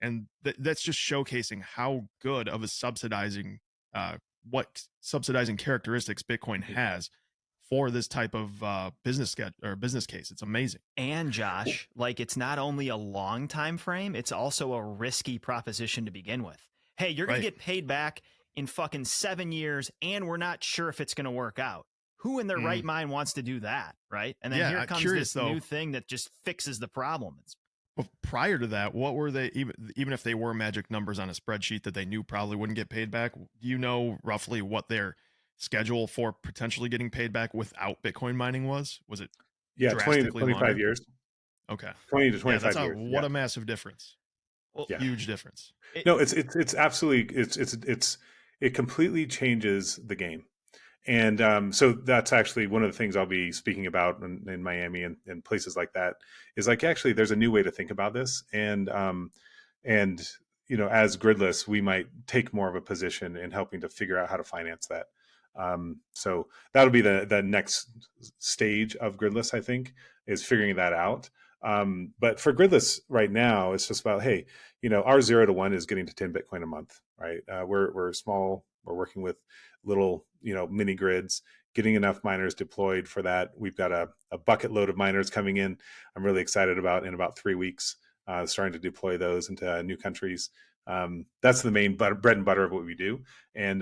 And that's just showcasing how good of a subsidizing characteristics Bitcoin has for this type of business case. It's amazing. And Josh, like it's not only a long time frame, it's also a risky proposition to begin with. Hey, you're going to get paid back in fucking 7 years, and we're not sure if it's going to work out. Who in their right mind wants to do that, right? And then here comes this new thing that just fixes the problem. Well, prior to that, what were they, even if they were magic numbers on a spreadsheet that they knew probably wouldn't get paid back? Do you know roughly what their schedule for potentially getting paid back without Bitcoin mining was? Was it 20 to 25 longer? years. Okay. 20 to 25 years. What a massive difference. Well, huge difference. No, it's absolutely, it completely changes the game. And so that's actually one of the things I'll be speaking about in Miami and places like that, is like, actually, there's a new way to think about this. And as Gridless, we might take more of a position in helping to figure out how to finance that. So that'll be the next stage of Gridless, I think, is figuring that out. But for Gridless right now, it's just about, hey, our 0 to 1 is getting to 10 Bitcoin a month, right? We're small. We're working with little, mini grids, getting enough miners deployed for that. We've got a bucket load of miners coming in. I'm really excited about in about 3 weeks, starting to deploy those into new countries. That's the main bread and butter of what we do. And,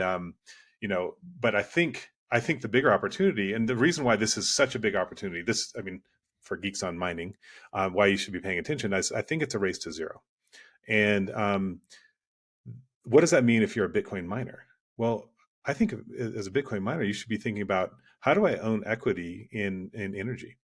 but I think the bigger opportunity, and the reason why this is such a big opportunity, for geeks on mining, why you should be paying attention, I think it's a race to zero. And what does that mean if you're a Bitcoin miner? Well, I think as a Bitcoin miner, you should be thinking about, how do I own equity in energy?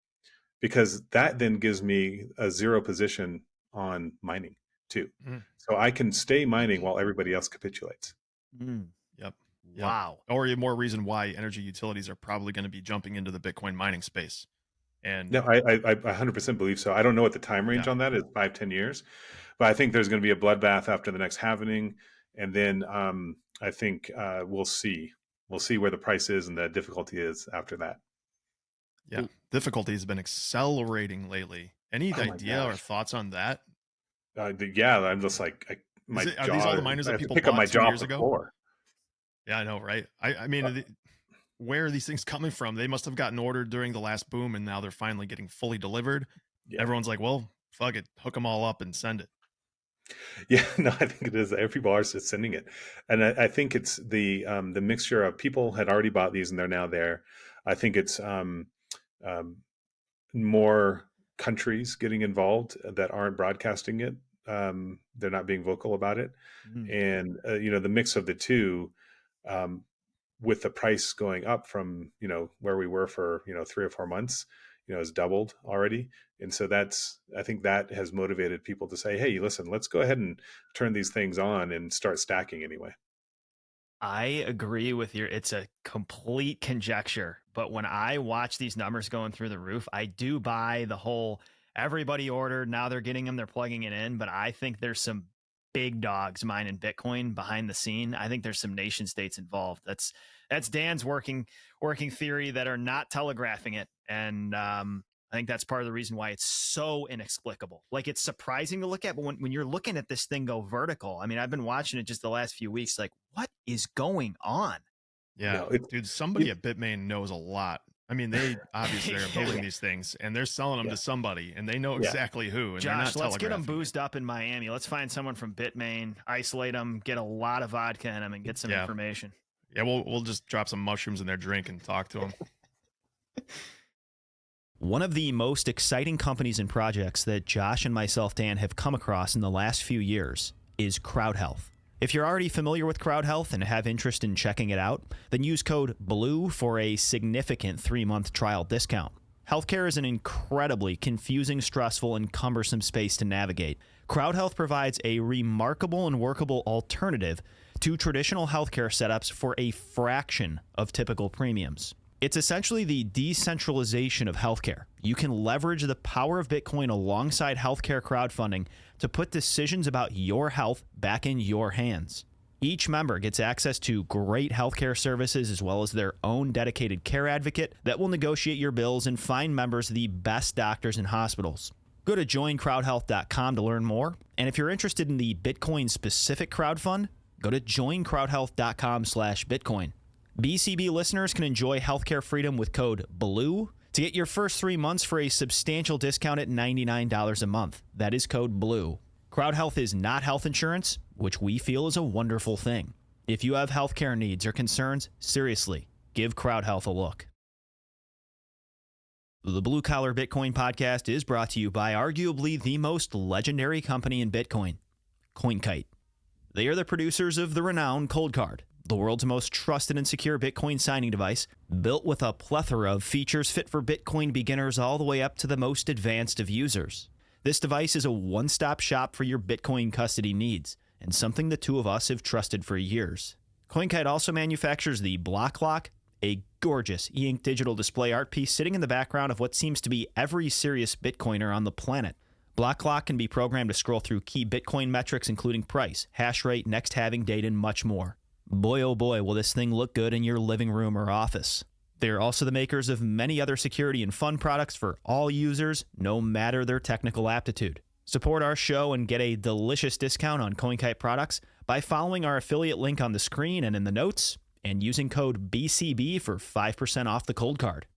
Because that then gives me a zero position on mining too. So I can stay mining while everybody else capitulates. Yep. Wow. Or more reason why energy utilities are probably going to be jumping into the Bitcoin mining space. And no, I 100% believe so. I don't know what the time range on that is, 5-10 years, but I think there's going to be a bloodbath after the next halvening. And then I think we'll see where the price is and the difficulty is after that. Yeah, difficulty has been accelerating lately. Any idea or thoughts on that? Yeah, I'm just like, are these all the miners that people pick up bought my 2 jaw years ago? Floor. Yeah, I know, right? I mean, where are these things coming from? They must have gotten ordered during the last boom, and now they're finally getting fully delivered. Yeah. Everyone's like, well, fuck it, hook them all up and send it. Yeah, no, I think it is. People are just sending it, and I think it's the mixture of people had already bought these and they're now there. I think it's um, more countries getting involved that aren't broadcasting it. They're not being vocal about it, Mm. and the mix of the two, um, with the price going up from where we were for 3 or 4 months, has doubled already. And so I think that has motivated people to say, hey, listen, let's go ahead and turn these things on and start stacking anyway. I agree with it's a complete conjecture, but when I watch these numbers going through the roof, I do buy the whole everybody ordered, now they're getting them, they're plugging it in, but I think there's some big dogs mining Bitcoin behind the scene. I think there's some nation states involved. That's Dan's working theory that are not telegraphing it. And I think that's part of the reason why it's so inexplicable. Like, it's surprising to look at, but when you're looking at this thing go vertical, I mean, I've been watching it just the last few weeks. Like, what is going on? Yeah, dude, somebody at Bitmain knows a lot. I mean, they obviously are building these things, and they're selling them to somebody, and they know exactly who. And Josh, let's get them telegraphing boozed up in Miami. Let's find someone from Bitmain, isolate them, get a lot of vodka in them, and get some information. Yeah, we'll just drop some mushrooms in their drink and talk to them. One of the most exciting companies and projects that Josh and myself, Dan, have come across in the last few years is Crowd Health. If you're already familiar with Crowd Health and have interest in checking it out, then use code BLUE for a significant 3-month trial discount. Healthcare is an incredibly confusing, stressful, and cumbersome space to navigate. Crowd Health provides a remarkable and workable alternative to traditional healthcare setups for a fraction of typical premiums. It's essentially the decentralization of healthcare. You can leverage the power of Bitcoin alongside healthcare crowdfunding to put decisions about your health back in your hands. Each member gets access to great healthcare services as well as their own dedicated care advocate that will negotiate your bills and find members the best doctors and hospitals. Go to joincrowdhealth.com to learn more. And if you're interested in the Bitcoin-specific crowdfund, go to joincrowdhealth.com/Bitcoin. BCB listeners can enjoy healthcare freedom with code BLUE to get your first 3 months for a substantial discount at $99 a month. That is code BLUE. Crowd Health is not health insurance, which we feel is a wonderful thing. If you have healthcare needs or concerns, seriously, give Crowd Health a look. The Blue Collar Bitcoin podcast is brought to you by arguably the most legendary company in Bitcoin, CoinKite. They are the producers of the renowned Cold Card, the world's most trusted and secure Bitcoin signing device, built with a plethora of features fit for Bitcoin beginners all the way up to the most advanced of users. This device is a one-stop shop for your Bitcoin custody needs, and something the two of us have trusted for years. CoinKite also manufactures the Block Lock, a gorgeous e-ink digital display art piece sitting in the background of what seems to be every serious Bitcoiner on the planet. Block Lock can be programmed to scroll through key Bitcoin metrics including price, hash rate, next halving date, and much more. Boy, oh boy, will this thing look good in your living room or office. They are also the makers of many other security and fun products for all users, no matter their technical aptitude. Support our show and get a delicious discount on CoinKite products by following our affiliate link on the screen and in the notes, and using code BCB for 5% off the Cold Card.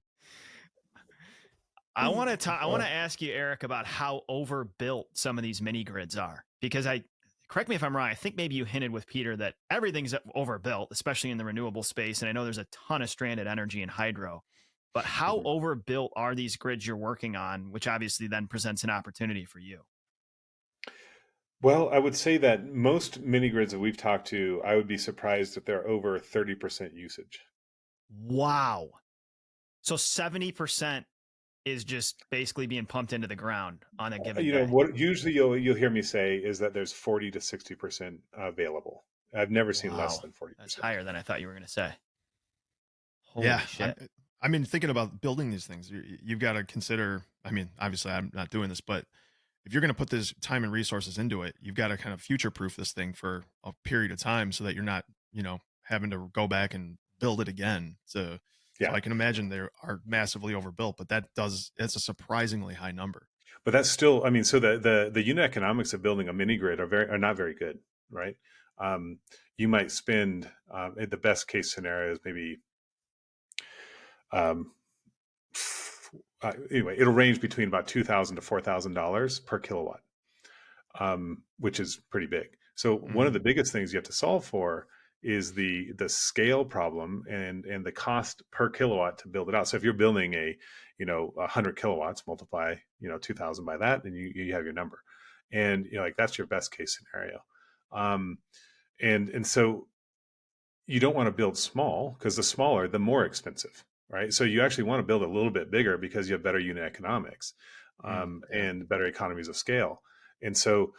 I want to ask you, Eric, about how overbuilt some of these mini grids are, because correct me if I'm wrong, I think maybe you hinted with Peter that everything's overbuilt, especially in the renewable space. And I know there's a ton of stranded energy in hydro, but how overbuilt are these grids you're working on, which obviously then presents an opportunity for you? Well, I would say that most mini grids that we've talked to, I would be surprised if they're over 30% usage. Wow. So 70% is just basically being pumped into the ground on a given day. What usually you'll hear me say is that there's 40 to 60% available. I've never seen less than 40%. That's higher than I thought you were going to say. Holy shit. I mean, thinking about building these things, you've got to consider, I mean, obviously I'm not doing this, but if you're going to put this time and resources into it, you've got to kind of future-proof this thing for a period of time so that you're not, having to go back and build it again. So I can imagine they are massively overbuilt, but it's a surprisingly high number. But that's still, I mean, so the unit economics of building a mini grid are not very good, right? You might spend, the best case scenario is maybe, anyway, it'll range between about $2,000 to $4,000 per kilowatt, which is pretty big. So one of the biggest things you have to solve for is the scale problem and the cost per kilowatt to build it out. So if you're building a 100 kilowatts, multiply 2,000 by that, and you have your number, and like that's your best case scenario. And so you don't want to build small, because the smaller, the more expensive, right? So you actually want to build a little bit bigger because you have better unit economics, and better economies of scale. And so,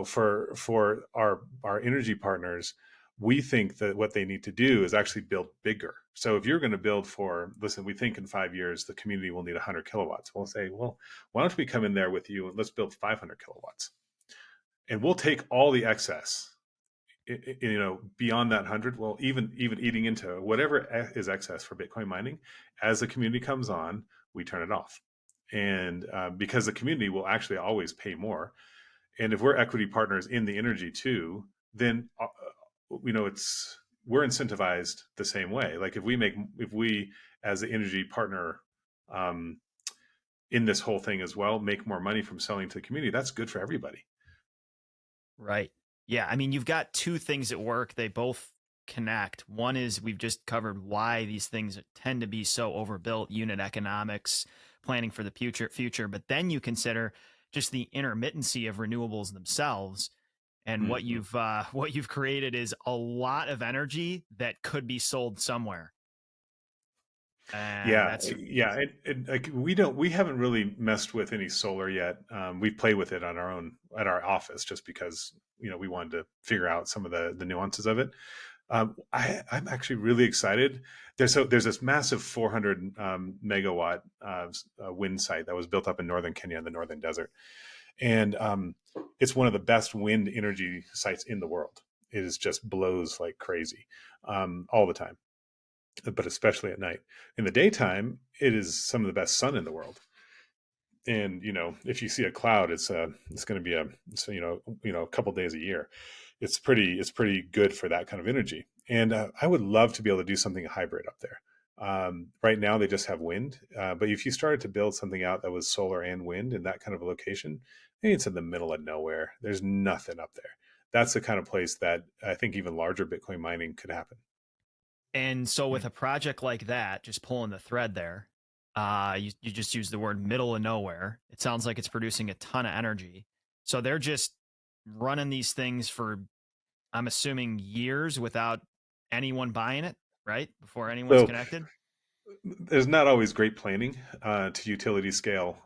for our energy partners, we think that what they need to do is actually build bigger. So if you're going to build listen, we think in 5 years the community will need 100 kilowatts. We'll say, well, why don't we come in there with you and let's build 500 kilowatts, and we'll take all the excess, beyond that 100. Well, even eating into whatever is excess for Bitcoin mining, as the community comes on, we turn it off. And because the community will actually always pay more. And if we're equity partners in the energy too, then we're incentivized the same way. Like if we as the energy partner in this whole thing as well make more money from selling to the community, that's good for everybody. Right. Yeah. I mean, you've got two things at work. They both connect. One is we've just covered why these things tend to be so overbuilt, unit economics, planning for the future. But then you consider just the intermittency of renewables themselves. And what you've created is a lot of energy that could be sold somewhere. And like we haven't really messed with any solar yet. We play with it at our office just because we wanted to figure out some of the nuances of it. I'm actually really excited. There's this massive 400 megawatt wind site that was built up in northern Kenya in the northern desert, and it's one of the best wind energy sites in the world. It just blows like crazy all the time, but especially at night. In the daytime, it is some of the best sun in the world. And if you see a cloud, it's going to be a couple days a year. It's pretty good for that kind of energy. And I would love to be able to do something hybrid up there. Right now they just have wind, but if you started to build something out that was solar and wind in that kind of a location, maybe it's in the middle of nowhere. There's nothing up there. That's the kind of place that I think even larger Bitcoin mining could happen. And so with a project like that, just pulling the thread there, you just use the word middle of nowhere. It sounds like it's producing a ton of energy. So they're just running these things for, I'm assuming, years without anyone buying it, right? Before anyone's connected. There's not always great planning to utility scale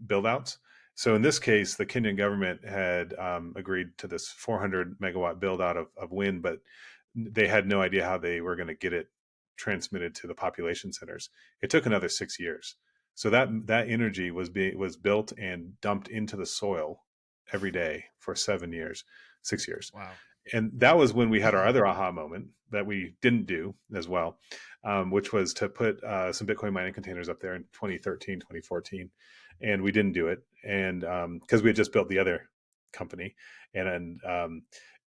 build outs. So in this case, the Kenyan government had agreed to this 400 megawatt build out of wind, but they had no idea how they were going to get it transmitted to the population centers. It took another 6 years. So that energy was built and dumped into the soil every day for 6 years. Wow. And that was when we had our other aha moment that we didn't do as well, which was to put some Bitcoin mining containers up there in 2013, 2014. And we didn't do it. And because we had just built the other company. And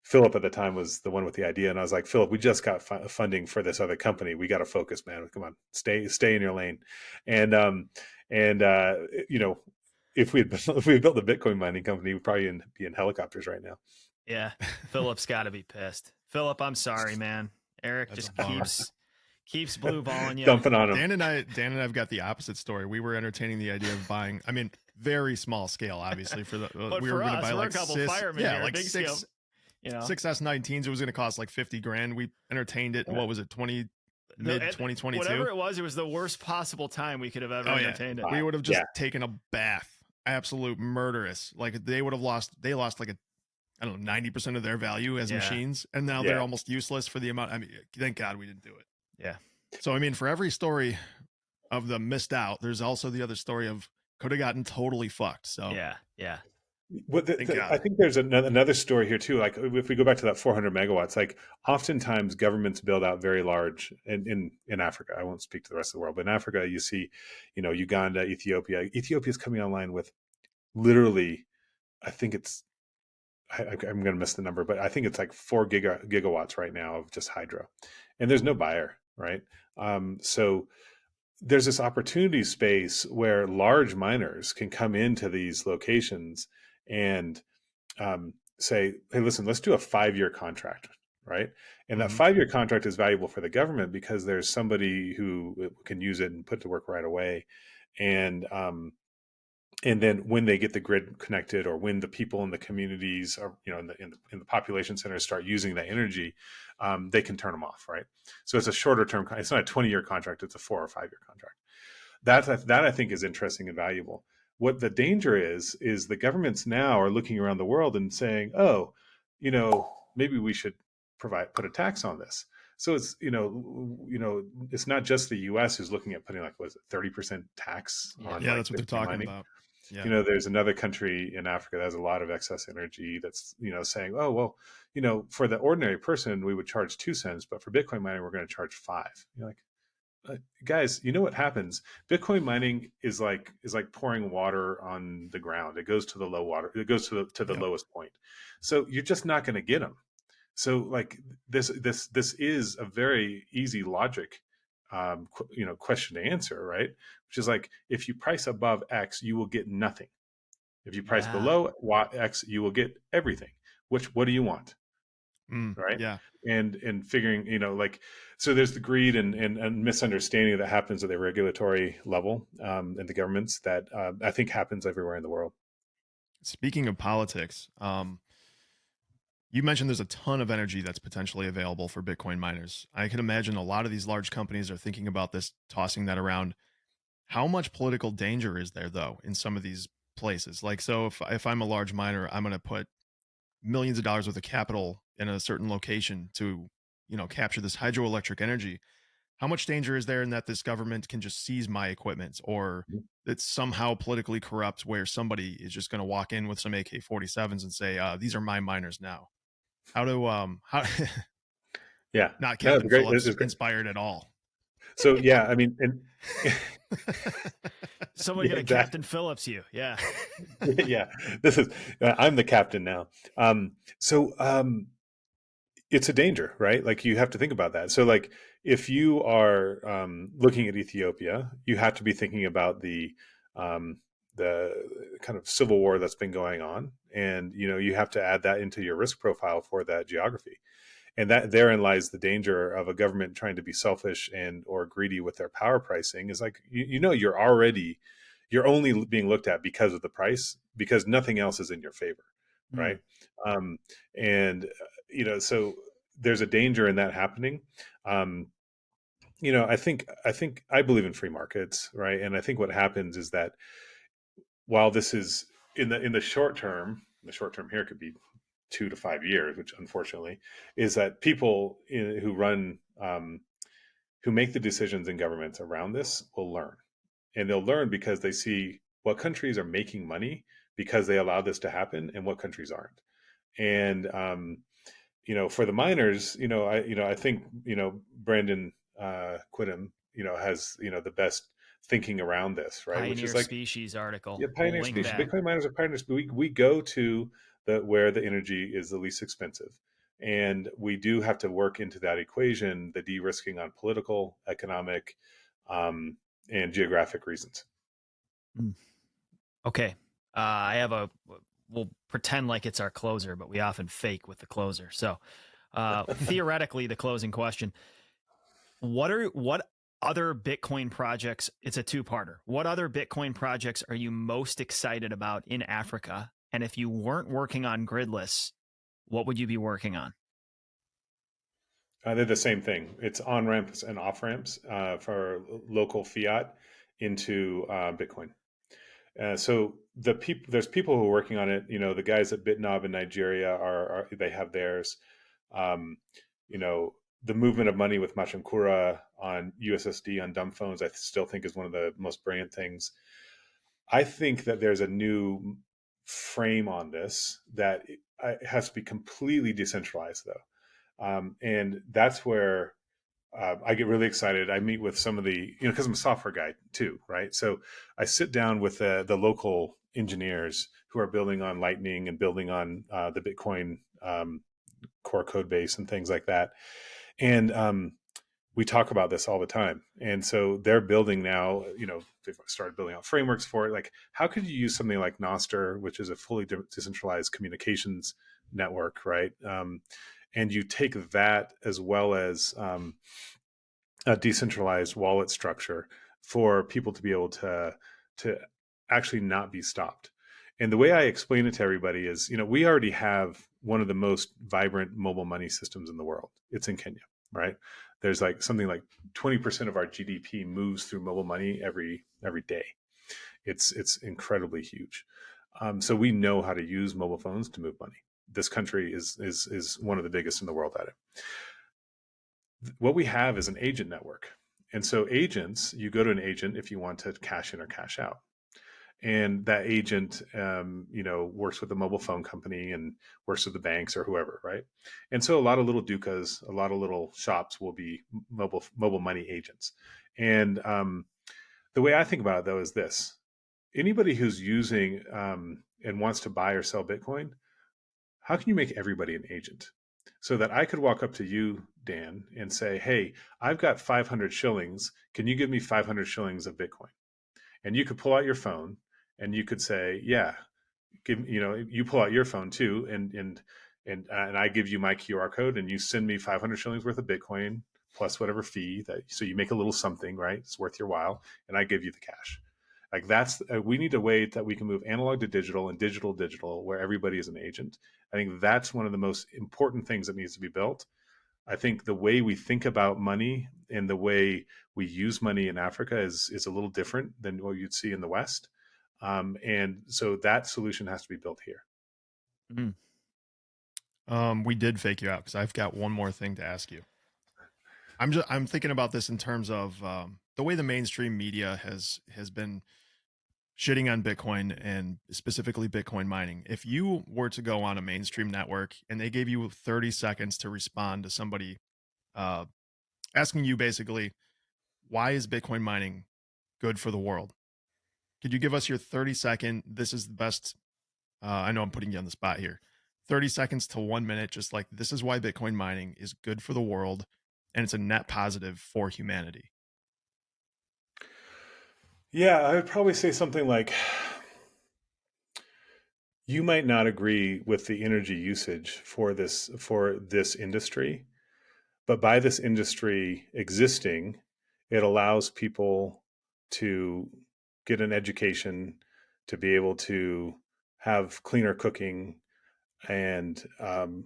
Philip at the time was the one with the idea. And I was like, Philip, we just got funding for this other company. We got to focus, man. Come on, stay in your lane. And if we had built a Bitcoin mining company, we'd probably be in helicopters right now. Yeah. Philip's got to be pissed. Philip, I'm sorry, man. Eric That's just keeps blue balling you. Dumping on him. Dan and I've got the opposite story. We were entertaining the idea of buying, I mean, very small scale, obviously, for the but we for were going to us, buy we're like a couple six, firemen yeah, here, like big six, scale. 6S19s. It was going to cost like 50 grand. We entertained it. And what was it? Mid 2022. Whatever it was the worst possible time we could have ever entertained it. We would have just taken a bath. Absolute murderous. Like they lost like 90% of their value as machines. And now they're almost useless for the amount. I mean, thank God we didn't do it. Yeah. So, I mean, for every story of the missed out, there's also the other story of could have gotten totally fucked. So yeah. Well, I think there's another story here too. Like if we go back to that 400 megawatts, like oftentimes governments build out very large in Africa. I won't speak to the rest of the world, but in Africa, you see, Uganda, Ethiopia. Ethiopia is coming online with literally, I think it's, I'm going to miss the number, but I think it's like 4 gigawatts right now of just hydro, and there's no buyer, right? So there's this opportunity space where large miners can come into these locations and say, hey, listen, let's do a 5-year contract. right? And that Mhm. 5-year contract is valuable for the government because there's somebody who can use it and put it to work right away. And then when they get the grid connected, or when the people in the communities are, in the population centers start using that energy, they can turn them off, right? So it's a shorter term. It's not a 20-year contract; it's a 4 or 5-year contract. That I think is interesting and valuable. What the danger is the governments now are looking around the world and saying, oh, maybe we should put a tax on this. So it's it's not just the U.S. who's looking at putting, like, what is it, 30% tax Yeah. on, Yeah, like, that's what they're Bitcoin talking mining. about. Yeah. There's another country in Africa that has a lot of excess energy that's, saying, oh, well, for the ordinary person, we would charge 2 cents, but for Bitcoin mining, we're going to charge 5. You're like, guys, you know what happens? Bitcoin mining is like pouring water on the ground. It goes to the low water. It goes to the Yep. lowest point. So you're just not going to get them. So, like, this is a very easy logic, question to answer, right? Which is like, if you price above X, you will get nothing. If you price Yeah. below X, you will get everything. What do you want? Right. Yeah. And figuring, like, so there's the greed and misunderstanding that happens at the regulatory level, in the governments, that I think happens everywhere in the world. Speaking of politics, you mentioned there's a ton of energy that's potentially available for Bitcoin miners. I can imagine a lot of these large companies are thinking about this, tossing that around. How much political danger is there, though, in some of these places? Like, so if I'm a large miner, I'm going to put millions of dollars worth of capital in a certain location to, capture this hydroelectric energy. How much danger is there in that this government can just seize my equipment, or it's somehow politically corrupt where somebody is just going to walk in with some AK-47s and say, these are my miners now? How Yeah, not no, it's Captain great. Phillips It's great. inspired at all. So yeah, I mean, and Someone yeah, gonna exactly. Captain Phillips you. Yeah. Yeah, this is, I'm the captain now. So it's a danger, right? Like, you have to think about that. So, like, if you are looking at Ethiopia, you have to be thinking about um, the kind of civil war that's been going on, and you have to add that into your risk profile for that geography. And that therein lies the danger of a government trying to be selfish and or greedy with their power pricing. Is like, you're only being looked at because of the price, because nothing else is in your favor, Mm. right? um, and so there's a danger in that happening. um, I believe in free markets, right? And I think what happens is that, while this is in the short term, here could be 2 to 5 years, which unfortunately is that people who make the decisions in governments around this will learn, and they'll learn because they see what countries are making money because they allow this to happen, and what countries aren't. And for the miners, I think Brandon Quittem, has the best thinking around this, right? Which is Pioneer like, Species article. yeah, We'll pioneer link species. that. Bitcoin miners are pioneers. We go to where the energy is the least expensive, and we do have to work into that equation the de-risking on political, economic, um, and geographic reasons. Mm. Okay. I have we'll pretend like it's our closer, but we often fake with the closer. So theoretically, the closing question: what other Bitcoin projects? It's a two-parter. What other Bitcoin projects are you most excited about in Africa? And if you weren't working on Gridless, what would you be working on? They're the same thing. It's on ramps and off ramps for local fiat into Bitcoin. So there's people who are working on it. The guys at Bitnob in Nigeria they have theirs. Um, you know, the movement of money with Machankura on USSD on dumb phones, I still think, is one of the most brilliant things. I think that there's a new frame on this that it has to be completely decentralized, though, and that's where I get really excited. I meet with some of the, because I'm a software guy too, right? So I sit down with the local engineers who are building on Lightning and building on the Bitcoin core code base and things like that. And we talk about this all the time. And so they're building now, they've started building out frameworks for it. Like, how could you use something like NOSTR, which is a fully decentralized communications network, right? and you take that as well as a decentralized wallet structure for people to be able to actually not be stopped. And the way I explain it to everybody is, we already have one of the most vibrant mobile money systems in the world. It's in Kenya, right? There's like something like 20% of our GDP moves through mobile money every day. It's incredibly huge. So we know how to use mobile phones to move money. This country is one of the biggest in the world at it. What we have is an agent network. And so agents, you go to an agent if you want to cash in or cash out. And that agent, works with the mobile phone company and works with the banks or whoever, right? And so a lot of little dukas, a lot of little shops will be mobile money agents. And the way I think about it, though, is this: anybody who's using and wants to buy or sell Bitcoin, how can you make everybody an agent? So that I could walk up to you, Dan, and say, hey, I've got 500 shillings. Can you give me 500 shillings of Bitcoin? And you could pull out your phone and you could say, yeah, you pull out your phone too. And I give you my QR code and you send me 500 shillings worth of Bitcoin plus whatever fee so you make a little something, right? It's worth your while. And I give you the cash. Like we need a way that we can move analog to digital and digital to digital where everybody is an agent. I think that's one of the most important things that needs to be built. I think the way we think about money and the way we use money in Africa is a little different than what you'd see in the West. And so that solution has to be built here. We did fake you out because I've got one more thing to ask you. I'm thinking about this in terms of the way the mainstream media has been shitting on Bitcoin and specifically Bitcoin mining. If you were to go on a mainstream network and they gave you 30 seconds to respond to somebody asking you basically, why is Bitcoin mining good for the world? Could you give us your 30-second, this is the best, I know I'm putting you on the spot here, 30 seconds to 1 minute, just like, this is why Bitcoin mining is good for the world and it's a net positive for humanity? Yeah, I would probably say something like, you might not agree with the energy usage for this industry, but by this industry existing, it allows people to get an education, to be able to have cleaner cooking and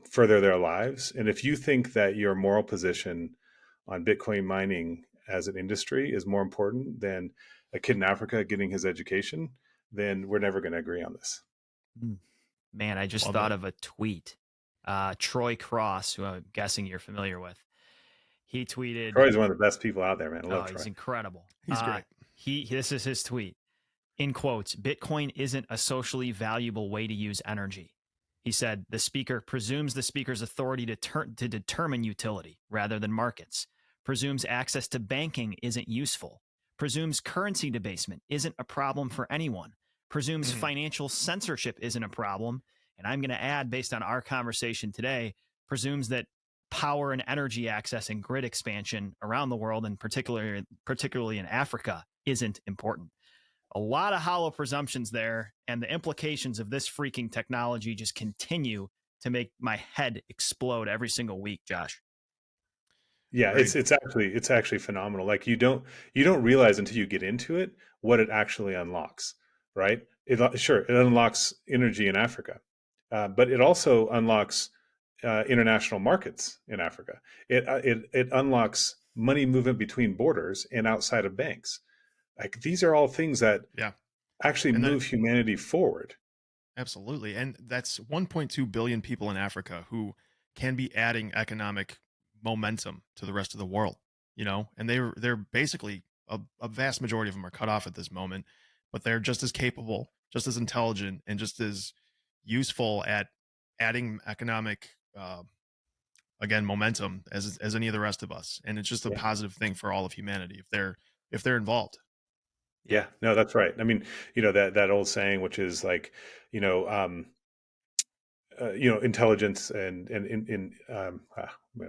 further their lives. And if you think that your moral position on Bitcoin mining as an industry is more important than a kid in Africa getting his education, then we're never going to agree on this. Man, I just Love thought it. of a tweet. Troy Cross, who I'm guessing you're familiar with, he tweeted, Troy's one of the best people out there, man. I love Troy. He's incredible. He's great. This is his tweet. In quotes, Bitcoin isn't a socially valuable way to use energy. He said, the speaker presumes the speaker's authority to determine utility rather than markets, presumes access to banking isn't useful, presumes currency debasement isn't a problem for anyone, presumes financial censorship isn't a problem, and I'm going to add, based on our conversation today, presumes that power and energy access and grid expansion around the world, and particularly in Africa, isn't important. A lot of hollow presumptions there, and the implications of this freaking technology just continue to make my head explode every single week, Josh. Yeah, Great. it's actually phenomenal. Like you don't realize until you get into it what it actually unlocks, right? It unlocks energy in Africa, but it also unlocks international markets in Africa. It unlocks money movement between borders and outside of banks. Like these are all things that actually move humanity forward. Absolutely. And that's 1.2 billion people in Africa who can be adding economic momentum to the rest of the world, and they're basically a vast majority of them are cut off at this moment, but they're just as capable, just as intelligent, and just as useful at adding economic, again, momentum as any of the rest of us. And it's just a positive thing for all of humanity if they're involved. Yeah, no, that's right. I mean, that old saying, which is like, intelligence I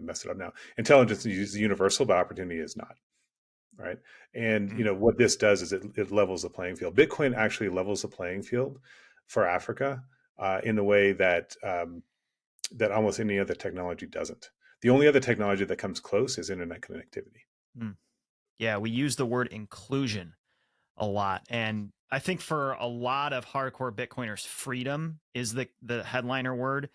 messed it up now. Intelligence is universal, but opportunity is not. Right. And, what this does is it levels the playing field. Bitcoin actually levels the playing field for Africa in the way that that almost any other technology doesn't. The only other technology that comes close is internet connectivity. Yeah, we use the word inclusion a lot. And I think for a lot of hardcore Bitcoiners, freedom is the headliner word.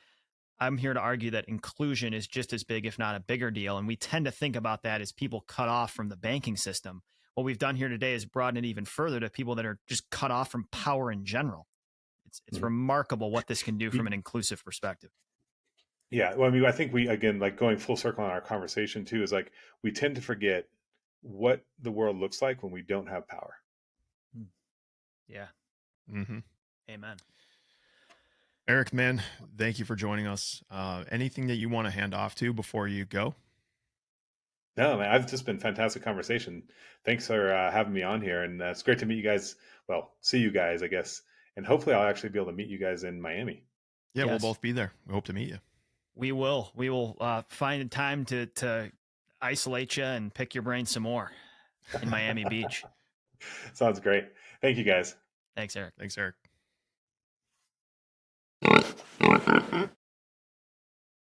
I'm here to argue that inclusion is just as big, if not a bigger deal. And we tend to think about that as people cut off from the banking system. What we've done here today is broaden it even further to people that are just cut off from power in general. It's remarkable what this can do from an inclusive perspective. Yeah. Well, I mean, I think we, again, like going full circle on our conversation too, is like we tend to forget what the world looks like when we don't have power. Yeah. Mm-hmm. Amen. Erik, man, thank you for joining us. Anything that you want to hand off to before you go? No, man, I've just been fantastic conversation. Thanks for having me on here. And it's great to meet you guys. Well, see you guys, I guess. And hopefully I'll actually be able to meet you guys in Miami. Yeah, we'll both be there. We hope to meet you. We will find time to isolate you and pick your brain some more in Miami Beach. Sounds great. Thank you, guys. Thanks, Erik. Thanks, Erik.